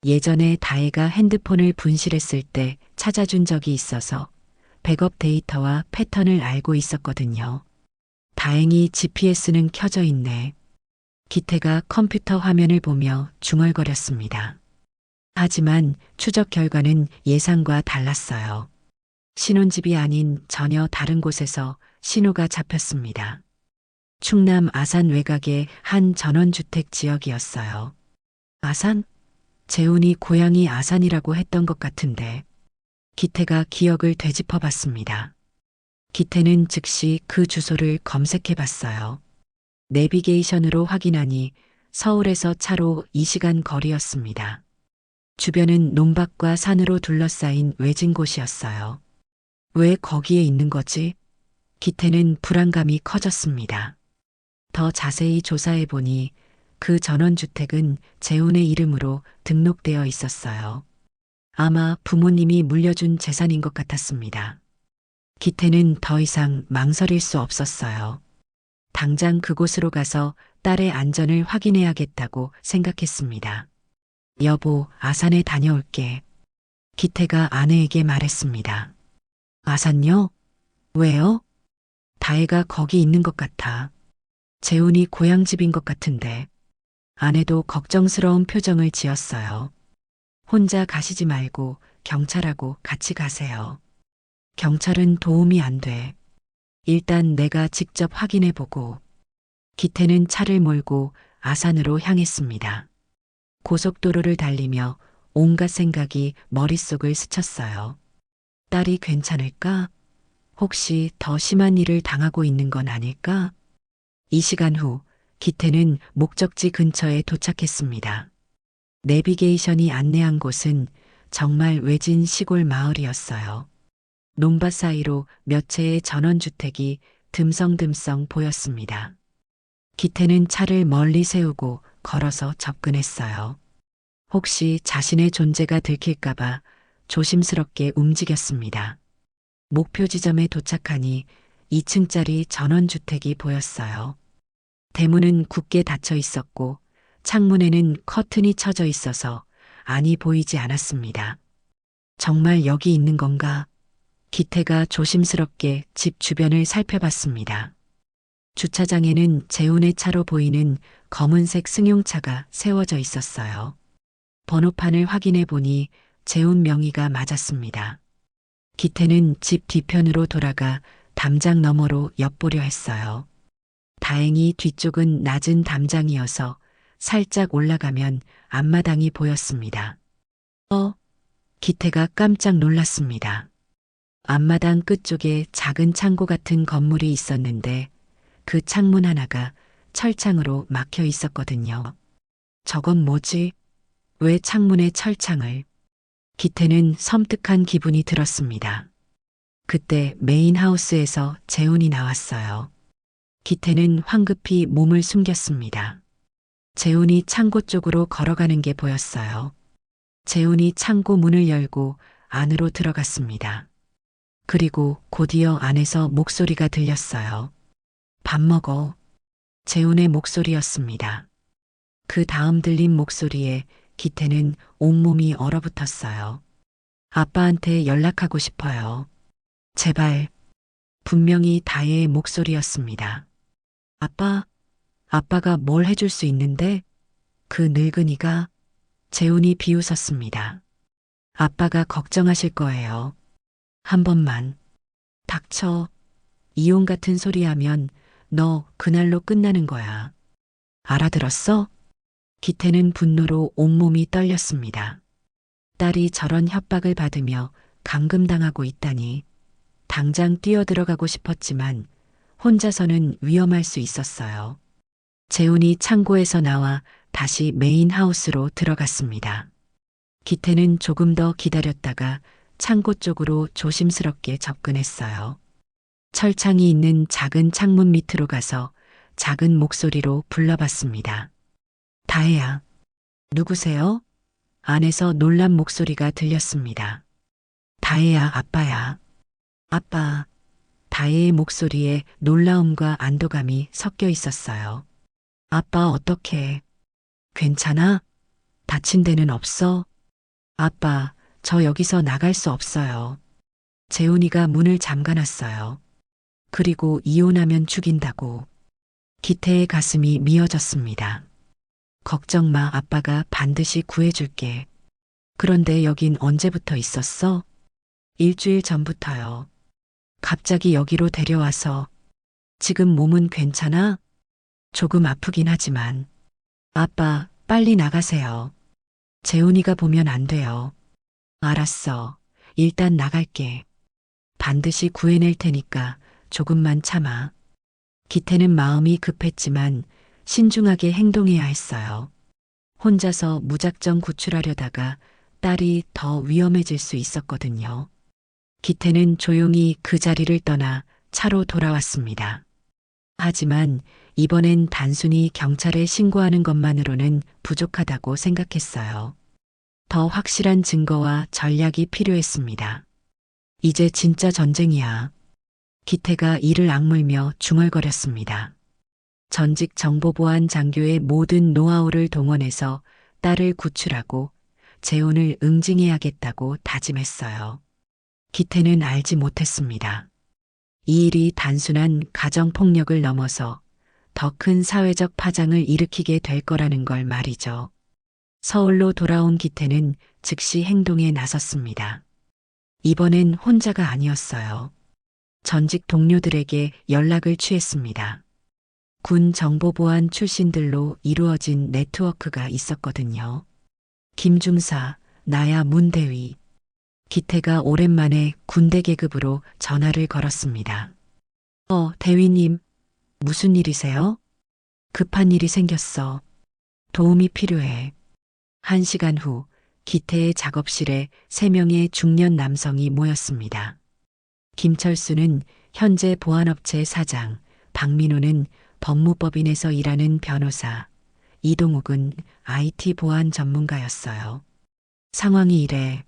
예전에 다혜가 핸드폰을 분실했을 때 찾아준 적이 있어서 백업 데이터와 패턴을 알고 있었거든요. 다행히 GPS는 켜져 있네. 기태가 컴퓨터 화면을 보며 중얼거렸습니다. 하지만 추적 결과는 예상과 달랐어요. 신혼집이 아닌 전혀 다른 곳에서 신호가 잡혔습니다. 충남 아산 외곽의 한 전원주택 지역이었어요. 아산? 재훈이 고향이 아산이라고 했던 것 같은데. 기태가 기억을 되짚어 봤습니다. 기태는 즉시 그 주소를 검색해 봤어요. 내비게이션으로 확인하니 서울에서 차로 2시간 거리였습니다. 주변은 논밭과 산으로 둘러싸인 외진 곳이었어요. 왜 거기에 있는 거지? 기태는 불안감이 커졌습니다. 더 자세히 조사해 보니 그 전원주택은 재훈의 이름으로 등록되어 있었어요. 아마 부모님이 물려준 재산인 것 같았습니다. 기태는 더 이상 망설일 수 없었어요. 당장 그곳으로 가서 딸의 안전을 확인해야겠다고 생각했습니다. 여보, 아산에 다녀올게. 기태가 아내에게 말했습니다. 아산요? 왜요? 다혜가 거기 있는 것 같아. 재훈이 고향집인 것 같은데. 아내도 걱정스러운 표정을 지었어요. 혼자 가시지 말고 경찰하고 같이 가세요. 경찰은 도움이 안 돼. 일단 내가 직접 확인해 보고. 기태는 차를 몰고 아산으로 향했습니다. 고속도로를 달리며 온갖 생각이 머릿속을 스쳤어요. 딸이 괜찮을까? 혹시 더 심한 일을 당하고 있는 건 아닐까? 2시간 후 기태는 목적지 근처에 도착했습니다. 내비게이션이 안내한 곳은 정말 외진 시골 마을이었어요. 논밭 사이로 몇 채의 전원주택이 듬성듬성 보였습니다. 기태는 차를 멀리 세우고 걸어서 접근했어요. 혹시 자신의 존재가 들킬까봐 조심스럽게 움직였습니다. 목표 지점에 도착하니 2층짜리 전원주택이 보였어요. 대문은 굳게 닫혀 있었고 창문에는 커튼이 쳐져 있어서 안이 보이지 않았습니다. 정말 여기 있는 건가? 기태가 조심스럽게 집 주변을 살펴봤습니다. 주차장에는 재훈의 차로 보이는 검은색 승용차가 세워져 있었어요. 번호판을 확인해 보니 재훈 명의가 맞았습니다. 기태는 집 뒤편으로 돌아가 담장 너머로 엿보려 했어요. 다행히 뒤쪽은 낮은 담장이어서 살짝 올라가면 앞마당이 보였습니다. 기태가 깜짝 놀랐습니다. 앞마당 끝쪽에 작은 창고 같은 건물이 있었는데 그 창문 하나가 철창으로 막혀 있었거든요. 저건 뭐지? 왜 창문에 철창을? 기태는 섬뜩한 기분이 들었습니다. 그때 메인 하우스에서 재훈이 나왔어요. 기태는 황급히 몸을 숨겼습니다. 재훈이 창고 쪽으로 걸어가는 게 보였어요. 재훈이 창고 문을 열고 안으로 들어갔습니다. 그리고 곧이어 안에서 목소리가 들렸어요. 밥 먹어. 재훈의 목소리였습니다. 그 다음 들린 목소리에 기태는 온몸이 얼어붙었어요. 아빠한테 연락하고 싶어요. 제발. 분명히 다혜의 목소리였습니다. 아빠가 뭘 해줄 수 있는데? 그 늙은이가? 재훈이 비웃었습니다. 아빠가 걱정하실 거예요. 한 번만. 닥쳐. 이혼 같은 소리 하면 너 그날로 끝나는 거야. 알아들었어? 기태는 분노로 온몸이 떨렸습니다. 딸이 저런 협박을 받으며 감금당하고 있다니. 당장 뛰어들어가고 싶었지만 혼자서는 위험할 수 있었어요. 재훈이 창고에서 나와 다시 메인 하우스로 들어갔습니다. 기태는 조금 더 기다렸다가 창고 쪽으로 조심스럽게 접근했어요. 철창이 있는 작은 창문 밑으로 가서 작은 목소리로 불러봤습니다. 다혜야. 누구세요? 안에서 놀란 목소리가 들렸습니다. 다혜야, 아빠야. 아빠. 다혜의 목소리에 놀라움과 안도감이 섞여 있었어요. 아빠 어떡해? 괜찮아? 다친 데는 없어? 아빠, 저 여기서 나갈 수 없어요. 재훈이가 문을 잠가놨어요. 그리고 이혼하면 죽인다고. 기태의 가슴이 미어졌습니다. 걱정 마, 아빠가 반드시 구해줄게. 그런데 여긴 언제부터 있었어? 일주일 전부터요. 갑자기 여기로 데려와서. 지금 몸은 괜찮아? 조금 아프긴 하지만. 아빠, 빨리 나가세요. 재훈이가 보면 안 돼요. 알았어. 일단 나갈게. 반드시 구해낼 테니까 조금만 참아. 기태는 마음이 급했지만 신중하게 행동해야 했어요. 혼자서 무작정 구출하려다가 딸이 더 위험해질 수 있었거든요. 기태는 조용히 그 자리를 떠나 차로 돌아왔습니다. 하지만 이번엔 단순히 경찰에 신고하는 것만으로는 부족하다고 생각했어요. 더 확실한 증거와 전략이 필요했습니다. 이제 진짜 전쟁이야. 기태가 이를 악물며 중얼거렸습니다. 전직 정보보안 장교의 모든 노하우를 동원해서 딸을 구출하고 재혼을 응징해야겠다고 다짐했어요. 기태는 알지 못했습니다. 이 일이 단순한 가정폭력을 넘어서 더 큰 사회적 파장을 일으키게 될 거라는 걸 말이죠. 서울로 돌아온 기태는 즉시 행동에 나섰습니다. 이번엔 혼자가 아니었어요. 전직 동료들에게 연락을 취했습니다. 군 정보보안 출신들로 이루어진 네트워크가 있었거든요. 김중사, 나야 문대위. 기태가 오랜만에 군대 계급으로 전화를 걸었습니다. 대위님, 무슨 일이세요? 급한 일이 생겼어. 도움이 필요해. 1시간 후 기태의 작업실에 3명의 중년 남성이 모였습니다. 김철수는 현재 보안업체 사장, 박민호는 법무법인에서 일하는 변호사, 이동욱은 IT 보안 전문가였어요. 상황이 이래.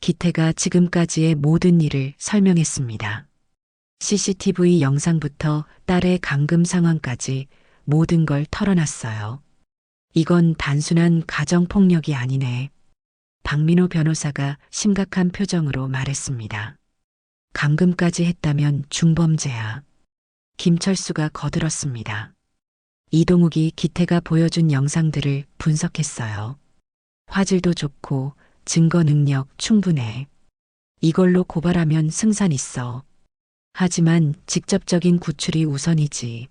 기태가 지금까지의 모든 일을 설명했습니다. CCTV 영상부터 딸의 감금 상황까지 모든 걸 털어놨어요. 이건 단순한 가정폭력이 아니네. 박민호 변호사가 심각한 표정으로 말했습니다. 감금까지 했다면 중범죄야. 김철수가 거들었습니다. 이동욱이 기태가 보여준 영상들을 분석했어요. 화질도 좋고 증거 능력 충분해. 이걸로 고발하면 승산 있어. 하지만 직접적인 구출이 우선이지.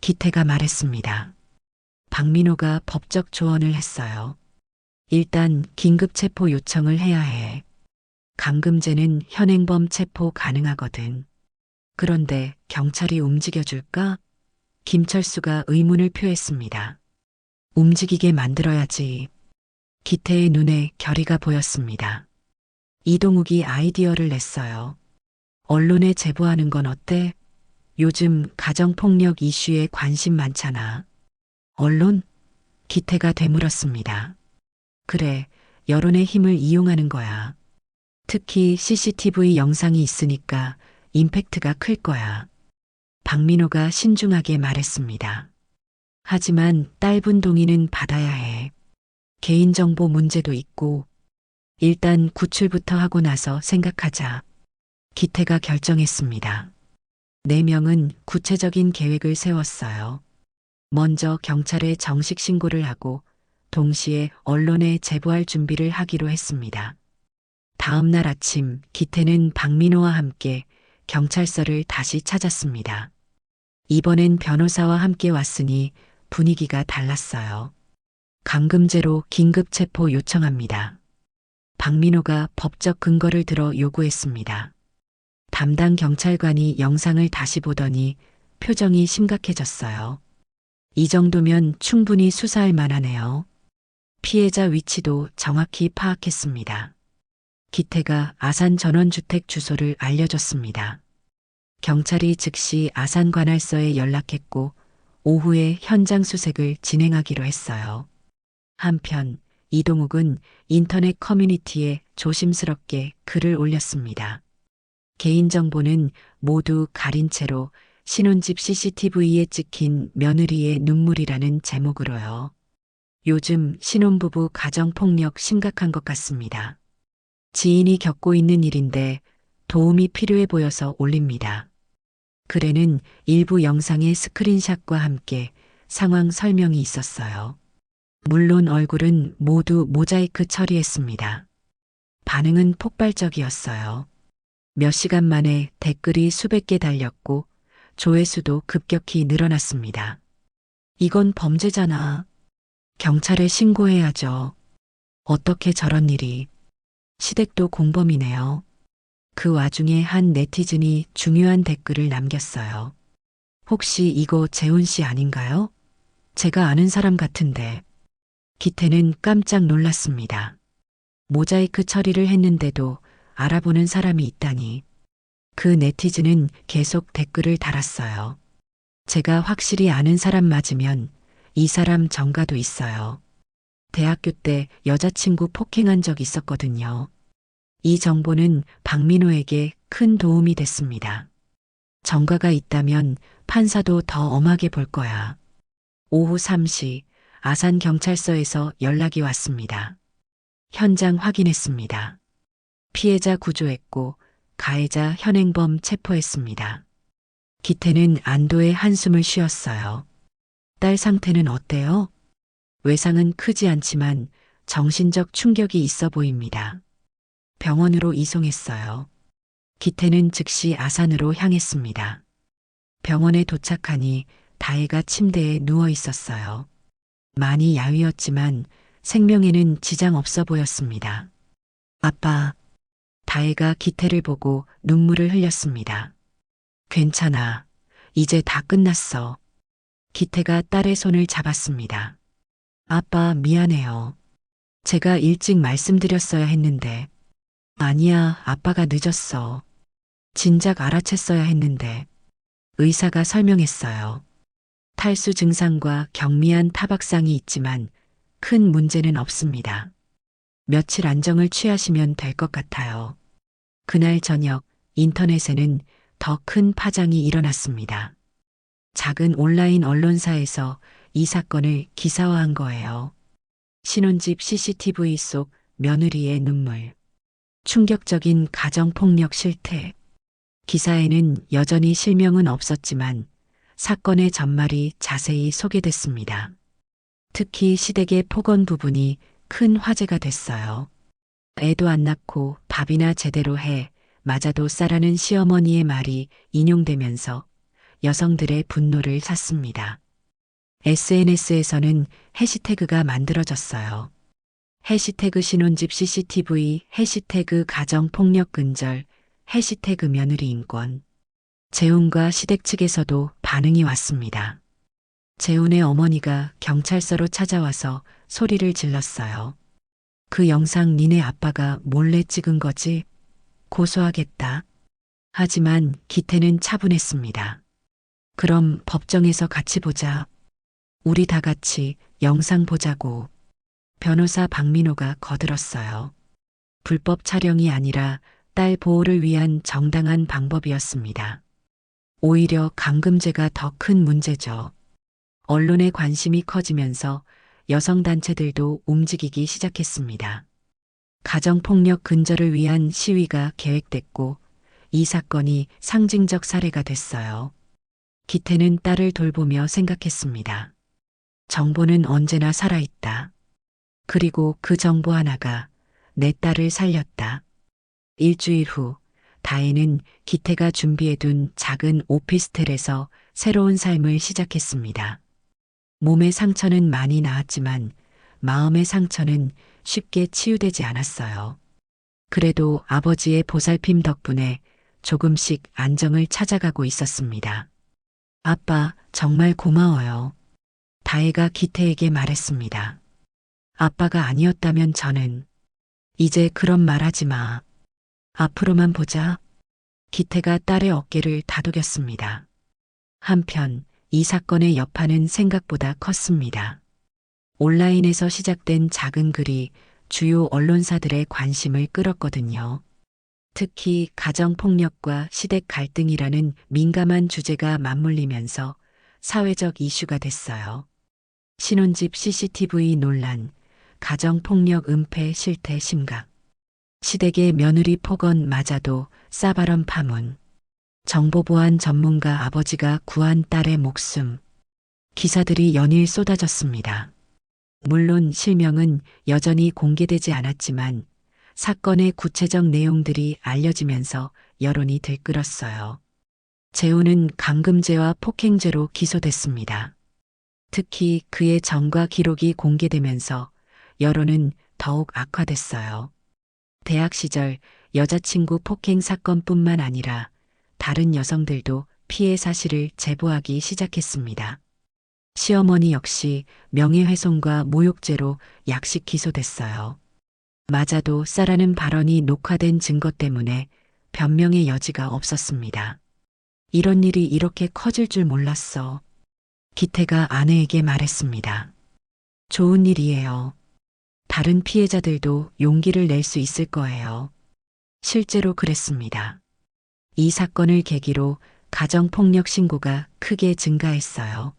기태가 말했습니다. 박민호가 법적 조언을 했어요. 일단 긴급 체포 요청을 해야 해. 감금죄는 현행범 체포 가능하거든. 그런데 경찰이 움직여줄까? 김철수가 의문을 표했습니다. 움직이게 만들어야지. 기태의 눈에 결의가 보였습니다. 이동욱이 아이디어를 냈어요. 언론에 제보하는 건 어때? 요즘 가정폭력 이슈에 관심 많잖아. 언론? 기태가 되물었습니다. 그래, 여론의 힘을 이용하는 거야. 특히 CCTV 영상이 있으니까 임팩트가 클 거야. 박민호가 신중하게 말했습니다. 하지만 짧은 동의는 받아야 해. 개인정보 문제도 있고. 일단 구출부터 하고 나서 생각하자. 기태가 결정했습니다. 4명은 구체적인 계획을 세웠어요. 먼저 경찰에 정식 신고를 하고 동시에 언론에 제보할 준비를 하기로 했습니다. 다음 날 아침 기태는 박민호와 함께 경찰서를 다시 찾았습니다. 이번엔 변호사와 함께 왔으니 분위기가 달랐어요. 감금죄로 긴급 체포 요청합니다. 박민호가 법적 근거를 들어 요구했습니다. 담당 경찰관이 영상을 다시 보더니 표정이 심각해졌어요. 이 정도면 충분히 수사할 만하네요. 피해자 위치도 정확히 파악했습니다. 기태가 아산 전원주택 주소를 알려줬습니다. 경찰이 즉시 아산 관할서에 연락했고 오후에 현장 수색을 진행하기로 했어요. 한편 이동욱은 인터넷 커뮤니티에 조심스럽게 글을 올렸습니다. 개인정보는 모두 가린 채로 신혼집 CCTV에 찍힌 며느리의 눈물이라는 제목으로요. 요즘 신혼부부 가정폭력 심각한 것 같습니다. 지인이 겪고 있는 일인데 도움이 필요해 보여서 올립니다. 글에는 일부 영상의 스크린샷과 함께 상황 설명이 있었어요. 물론 얼굴은 모두 모자이크 처리했습니다. 반응은 폭발적이었어요. 몇 시간 만에 댓글이 수백 개 달렸고 조회수도 급격히 늘어났습니다. 이건 범죄잖아. 경찰에 신고해야죠. 어떻게 저런 일이. 시댁도 공범이네요. 그 와중에 한 네티즌이 중요한 댓글을 남겼어요. 혹시 이거 재훈 씨 아닌가요? 제가 아는 사람 같은데. 기태는 깜짝 놀랐습니다. 모자이크 처리를 했는데도 알아보는 사람이 있다니. 그 네티즌은 계속 댓글을 달았어요. 제가 확실히 아는 사람 맞으면 이 사람 전과도 있어요. 대학교 때 여자친구 폭행한 적 있었거든요. 이 정보는 박민호에게 큰 도움이 됐습니다. 전과가 있다면 판사도 더 엄하게 볼 거야. 오후 3시 아산경찰서에서 연락이 왔습니다. 현장 확인했습니다. 피해자 구조했고 가해자 현행범 체포했습니다. 기태는 안도의 한숨을 쉬었어요. 딸 상태는 어때요? 외상은 크지 않지만 정신적 충격이 있어 보입니다. 병원으로 이송했어요. 기태는 즉시 아산으로 향했습니다. 병원에 도착하니 다혜가 침대에 누워 있었어요. 많이 야위었지만 생명에는 지장 없어 보였습니다. 아빠. 다혜가 기태를 보고 눈물을 흘렸습니다. 괜찮아. 이제 다 끝났어. 기태가 딸의 손을 잡았습니다. 아빠 미안해요. 제가 일찍 말씀드렸어야 했는데. 아니야, 아빠가 늦었어. 진작 알아챘어야 했는데. 의사가 설명했어요. 탈수 증상과 경미한 타박상이 있지만 큰 문제는 없습니다. 며칠 안정을 취하시면 될 것 같아요. 그날 저녁 인터넷에는 더 큰 파장이 일어났습니다. 작은 온라인 언론사에서 이 사건을 기사화한 거예요. 신혼집 CCTV 속 며느리의 눈물. 충격적인 가정폭력 실태. 기사에는 여전히 실명은 없었지만 사건의 전말이 자세히 소개됐습니다. 특히 시댁의 폭언 부분이 큰 화제가 됐어요. 애도 안 낳고 밥이나 제대로 해 맞아도 싸라는 시어머니의 말이 인용되면서 여성들의 분노를 샀습니다. SNS에서는 해시태그가 만들어졌어요. 해시태그 신혼집 CCTV, 해시태그 가정폭력 근절, 해시태그 며느리 인권. 재훈과 시댁 측에서도 반응이 왔습니다. 재훈의 어머니가 경찰서로 찾아와서 소리를 질렀어요. 그 영상 니네 아빠가 몰래 찍은 거지? 고소하겠다. 하지만 기태는 차분했습니다. 그럼 법정에서 같이 보자. 우리 다 같이 영상 보자고. 변호사 박민호가 거들었어요. 불법 촬영이 아니라 딸 보호를 위한 정당한 방법이었습니다. 오히려 감금죄가 더 큰 문제죠. 언론의 관심이 커지면서 여성단체들도 움직이기 시작했습니다. 가정폭력 근절을 위한 시위가 계획됐고 이 사건이 상징적 사례가 됐어요. 기태는 딸을 돌보며 생각했습니다. 정보는 언제나 살아있다. 그리고 그 정보 하나가 내 딸을 살렸다. 일주일 후 다혜는 기태가 준비해둔 작은 오피스텔에서 새로운 삶을 시작했습니다. 몸의 상처는 많이 나았지만 마음의 상처는 쉽게 치유되지 않았어요. 그래도 아버지의 보살핌 덕분에 조금씩 안정을 찾아가고 있었습니다. 아빠, 정말 고마워요. 다혜가 기태에게 말했습니다. 아빠가 아니었다면 저는 이제 그런 말 하지 마. 앞으로만 보자. 기태가 딸의 어깨를 다독였습니다. 한편 이 사건의 여파는 생각보다 컸습니다. 온라인에서 시작된 작은 글이 주요 언론사들의 관심을 끌었거든요. 특히 가정폭력과 시댁 갈등이라는 민감한 주제가 맞물리면서 사회적 이슈가 됐어요. 신혼집 CCTV 논란, 가정폭력 은폐 실태 심각, 시댁의 며느리 폭언마저도 싸바람 파문, 정보보안 전문가 아버지가 구한 딸의 목숨, 기사들이 연일 쏟아졌습니다. 물론 실명은 여전히 공개되지 않았지만 사건의 구체적 내용들이 알려지면서 여론이 들끓었어요. 재훈은 강금죄와 폭행죄로 기소됐습니다. 특히 그의 전과 기록이 공개되면서 여론은 더욱 악화됐어요. 대학 시절 여자친구 폭행 사건뿐만 아니라 다른 여성들도 피해 사실을 제보하기 시작했습니다. 시어머니 역시 명예훼손과 모욕죄로 약식 기소됐어요. 맞아도 싸라는 발언이 녹화된 증거 때문에 변명의 여지가 없었습니다. 이런 일이 이렇게 커질 줄 몰랐어. 기태가 아내에게 말했습니다. 좋은 일이에요. 다른 피해자들도 용기를 낼 수 있을 거예요. 실제로 그랬습니다. 이 사건을 계기로 가정폭력 신고가 크게 증가했어요.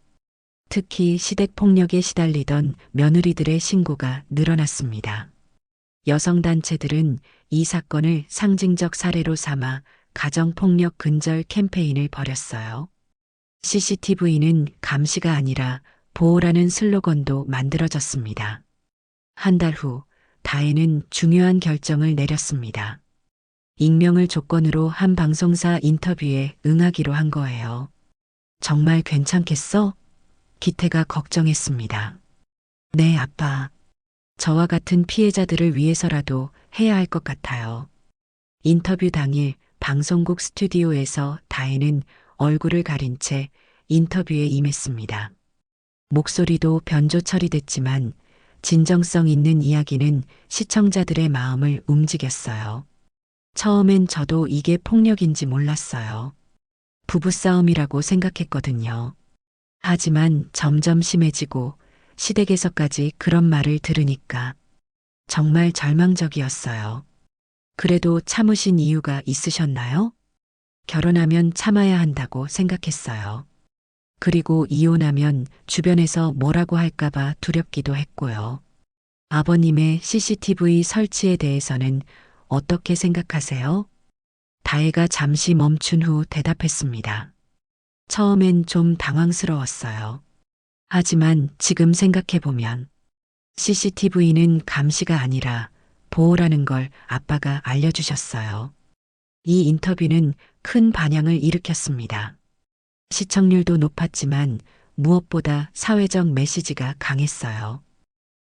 특히 시댁폭력에 시달리던 며느리들의 신고가 늘어났습니다. 여성단체들은 이 사건을 상징적 사례로 삼아 가정폭력 근절 캠페인을 벌였어요. CCTV는 감시가 아니라 보호라는 슬로건도 만들어졌습니다. 한 달 후 다혜는 중요한 결정을 내렸습니다. 익명을 조건으로 한 방송사 인터뷰에 응하기로 한 거예요. 정말 괜찮겠어? 기태가 걱정했습니다. 네, 아빠. 저와 같은 피해자들을 위해서라도 해야 할 것 같아요. 인터뷰 당일 방송국 스튜디오에서 다혜는 얼굴을 가린 채 인터뷰에 임했습니다. 목소리도 변조 처리됐지만 진정성 있는 이야기는 시청자들의 마음을 움직였어요. 처음엔 저도 이게 폭력인지 몰랐어요. 부부싸움이라고 생각했거든요. 하지만 점점 심해지고 시댁에서까지 그런 말을 들으니까 정말 절망적이었어요. 그래도 참으신 이유가 있으셨나요? 결혼하면 참아야 한다고 생각했어요. 그리고 이혼하면 주변에서 뭐라고 할까봐 두렵기도 했고요. 아버님의 CCTV 설치에 대해서는 어떻게 생각하세요? 다혜가 잠시 멈춘 후 대답했습니다. 처음엔 좀 당황스러웠어요. 하지만 지금 생각해보면 CCTV는 감시가 아니라 보호라는 걸 아빠가 알려주셨어요. 이 인터뷰는 큰 반향을 일으켰습니다. 시청률도 높았지만 무엇보다 사회적 메시지가 강했어요.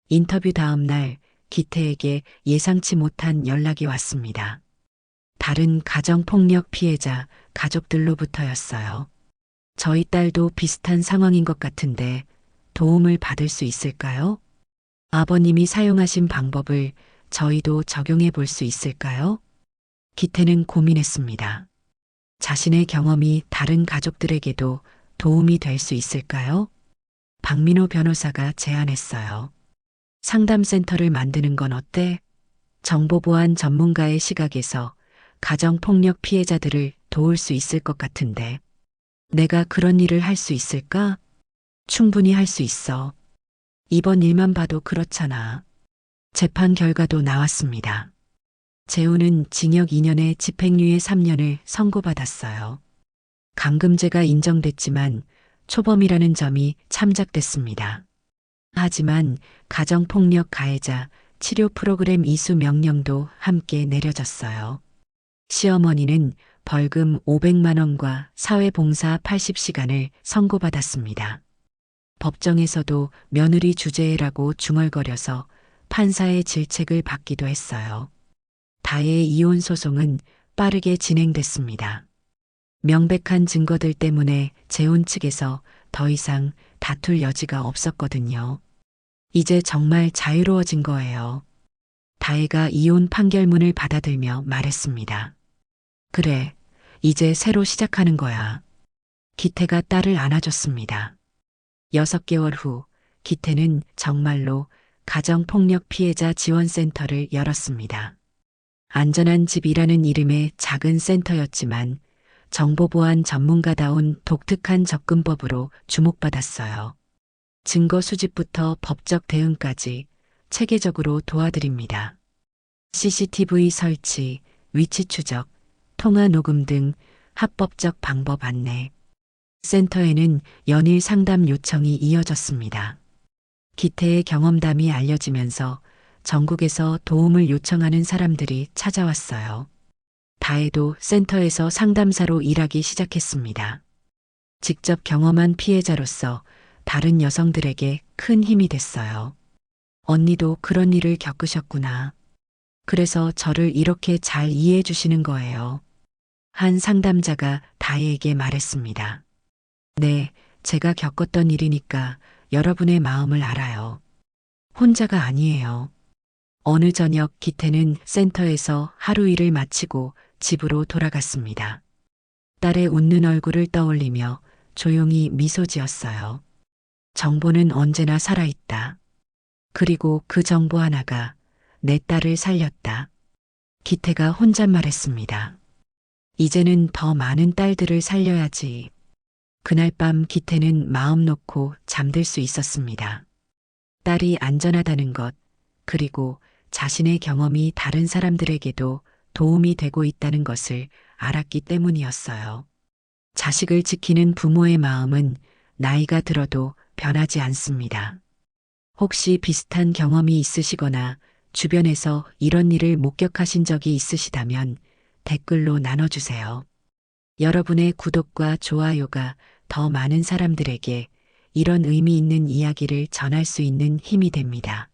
인터뷰 다음 날 기태에게 예상치 못한 연락이 왔습니다. 다른 가정폭력 피해자 가족들로부터였어요. 저희 딸도 비슷한 상황인 것 같은데 도움을 받을 수 있을까요? 아버님이 사용하신 방법을 저희도 적용해 볼 수 있을까요? 기태는 고민했습니다. 자신의 경험이 다른 가족들에게도 도움이 될 수 있을까요? 박민호 변호사가 제안했어요. 상담센터를 만드는 건 어때? 정보보안 전문가의 시각에서 가정폭력 피해자들을 도울 수 있을 것 같은데 내가 그런 일을 할 수 있을까? 충분히 할 수 있어. 이번 일만 봐도 그렇잖아. 재판 결과도 나왔습니다. 재훈은 징역 2년에 집행유예 3년을 선고받았어요. 강금죄가 인정됐지만 초범이라는 점이 참작됐습니다. 하지만 가정폭력 가해자 치료 프로그램 이수 명령도 함께 내려졌어요. 시어머니는 벌금 500만 원과 사회봉사 80시간을 선고받았습니다. 법정에서도 며느리 주제라고 중얼거려서 판사의 질책을 받기도 했어요. 다혜의 이혼 소송은 빠르게 진행됐습니다. 명백한 증거들 때문에 재훈 측에서 더 이상 다툴 여지가 없었거든요. 이제 정말 자유로워진 거예요. 다혜가 이혼 판결문을 받아들며 말했습니다. 그래, 이제 새로 시작하는 거야. 기태가 딸을 안아줬습니다. 6개월 후, 기태는 정말로 가정폭력 피해자 지원센터를 열었습니다. 안전한 집이라는 이름의 작은 센터였지만 정보보안 전문가다운 독특한 접근법으로 주목받았어요. 증거 수집부터 법적 대응까지 체계적으로 도와드립니다. CCTV 설치, 위치 추적, 통화 녹음 등 합법적 방법 안내. 센터에는 연일 상담 요청이 이어졌습니다. 기태의 경험담이 알려지면서 전국에서 도움을 요청하는 사람들이 찾아왔어요. 다혜도 센터에서 상담사로 일하기 시작했습니다. 직접 경험한 피해자로서 다른 여성들에게 큰 힘이 됐어요. 언니도 그런 일을 겪으셨구나. 그래서 저를 이렇게 잘 이해해 주시는 거예요. 한 상담자가 다혜에게 말했습니다. 네, 제가 겪었던 일이니까 여러분의 마음을 알아요. 혼자가 아니에요. 어느 저녁 기태는 센터에서 하루 일을 마치고 집으로 돌아갔습니다. 딸의 웃는 얼굴을 떠올리며 조용히 미소 지었어요. 정보는 언제나 살아있다. 그리고 그 정보 하나가 내 딸을 살렸다. 기태가 혼잣말했습니다. 이제는 더 많은 딸들을 살려야지. 그날 밤 기태는 마음 놓고 잠들 수 있었습니다. 딸이 안전하다는 것, 그리고 자신의 경험이 다른 사람들에게도 도움이 되고 있다는 것을 알았기 때문이었어요. 자식을 지키는 부모의 마음은 나이가 들어도 변하지 않습니다. 혹시 비슷한 경험이 있으시거나 주변에서 이런 일을 목격하신 적이 있으시다면 댓글로 나눠주세요. 여러분의 구독과 좋아요가 더 많은 사람들에게 이런 의미 있는 이야기를 전할 수 있는 힘이 됩니다.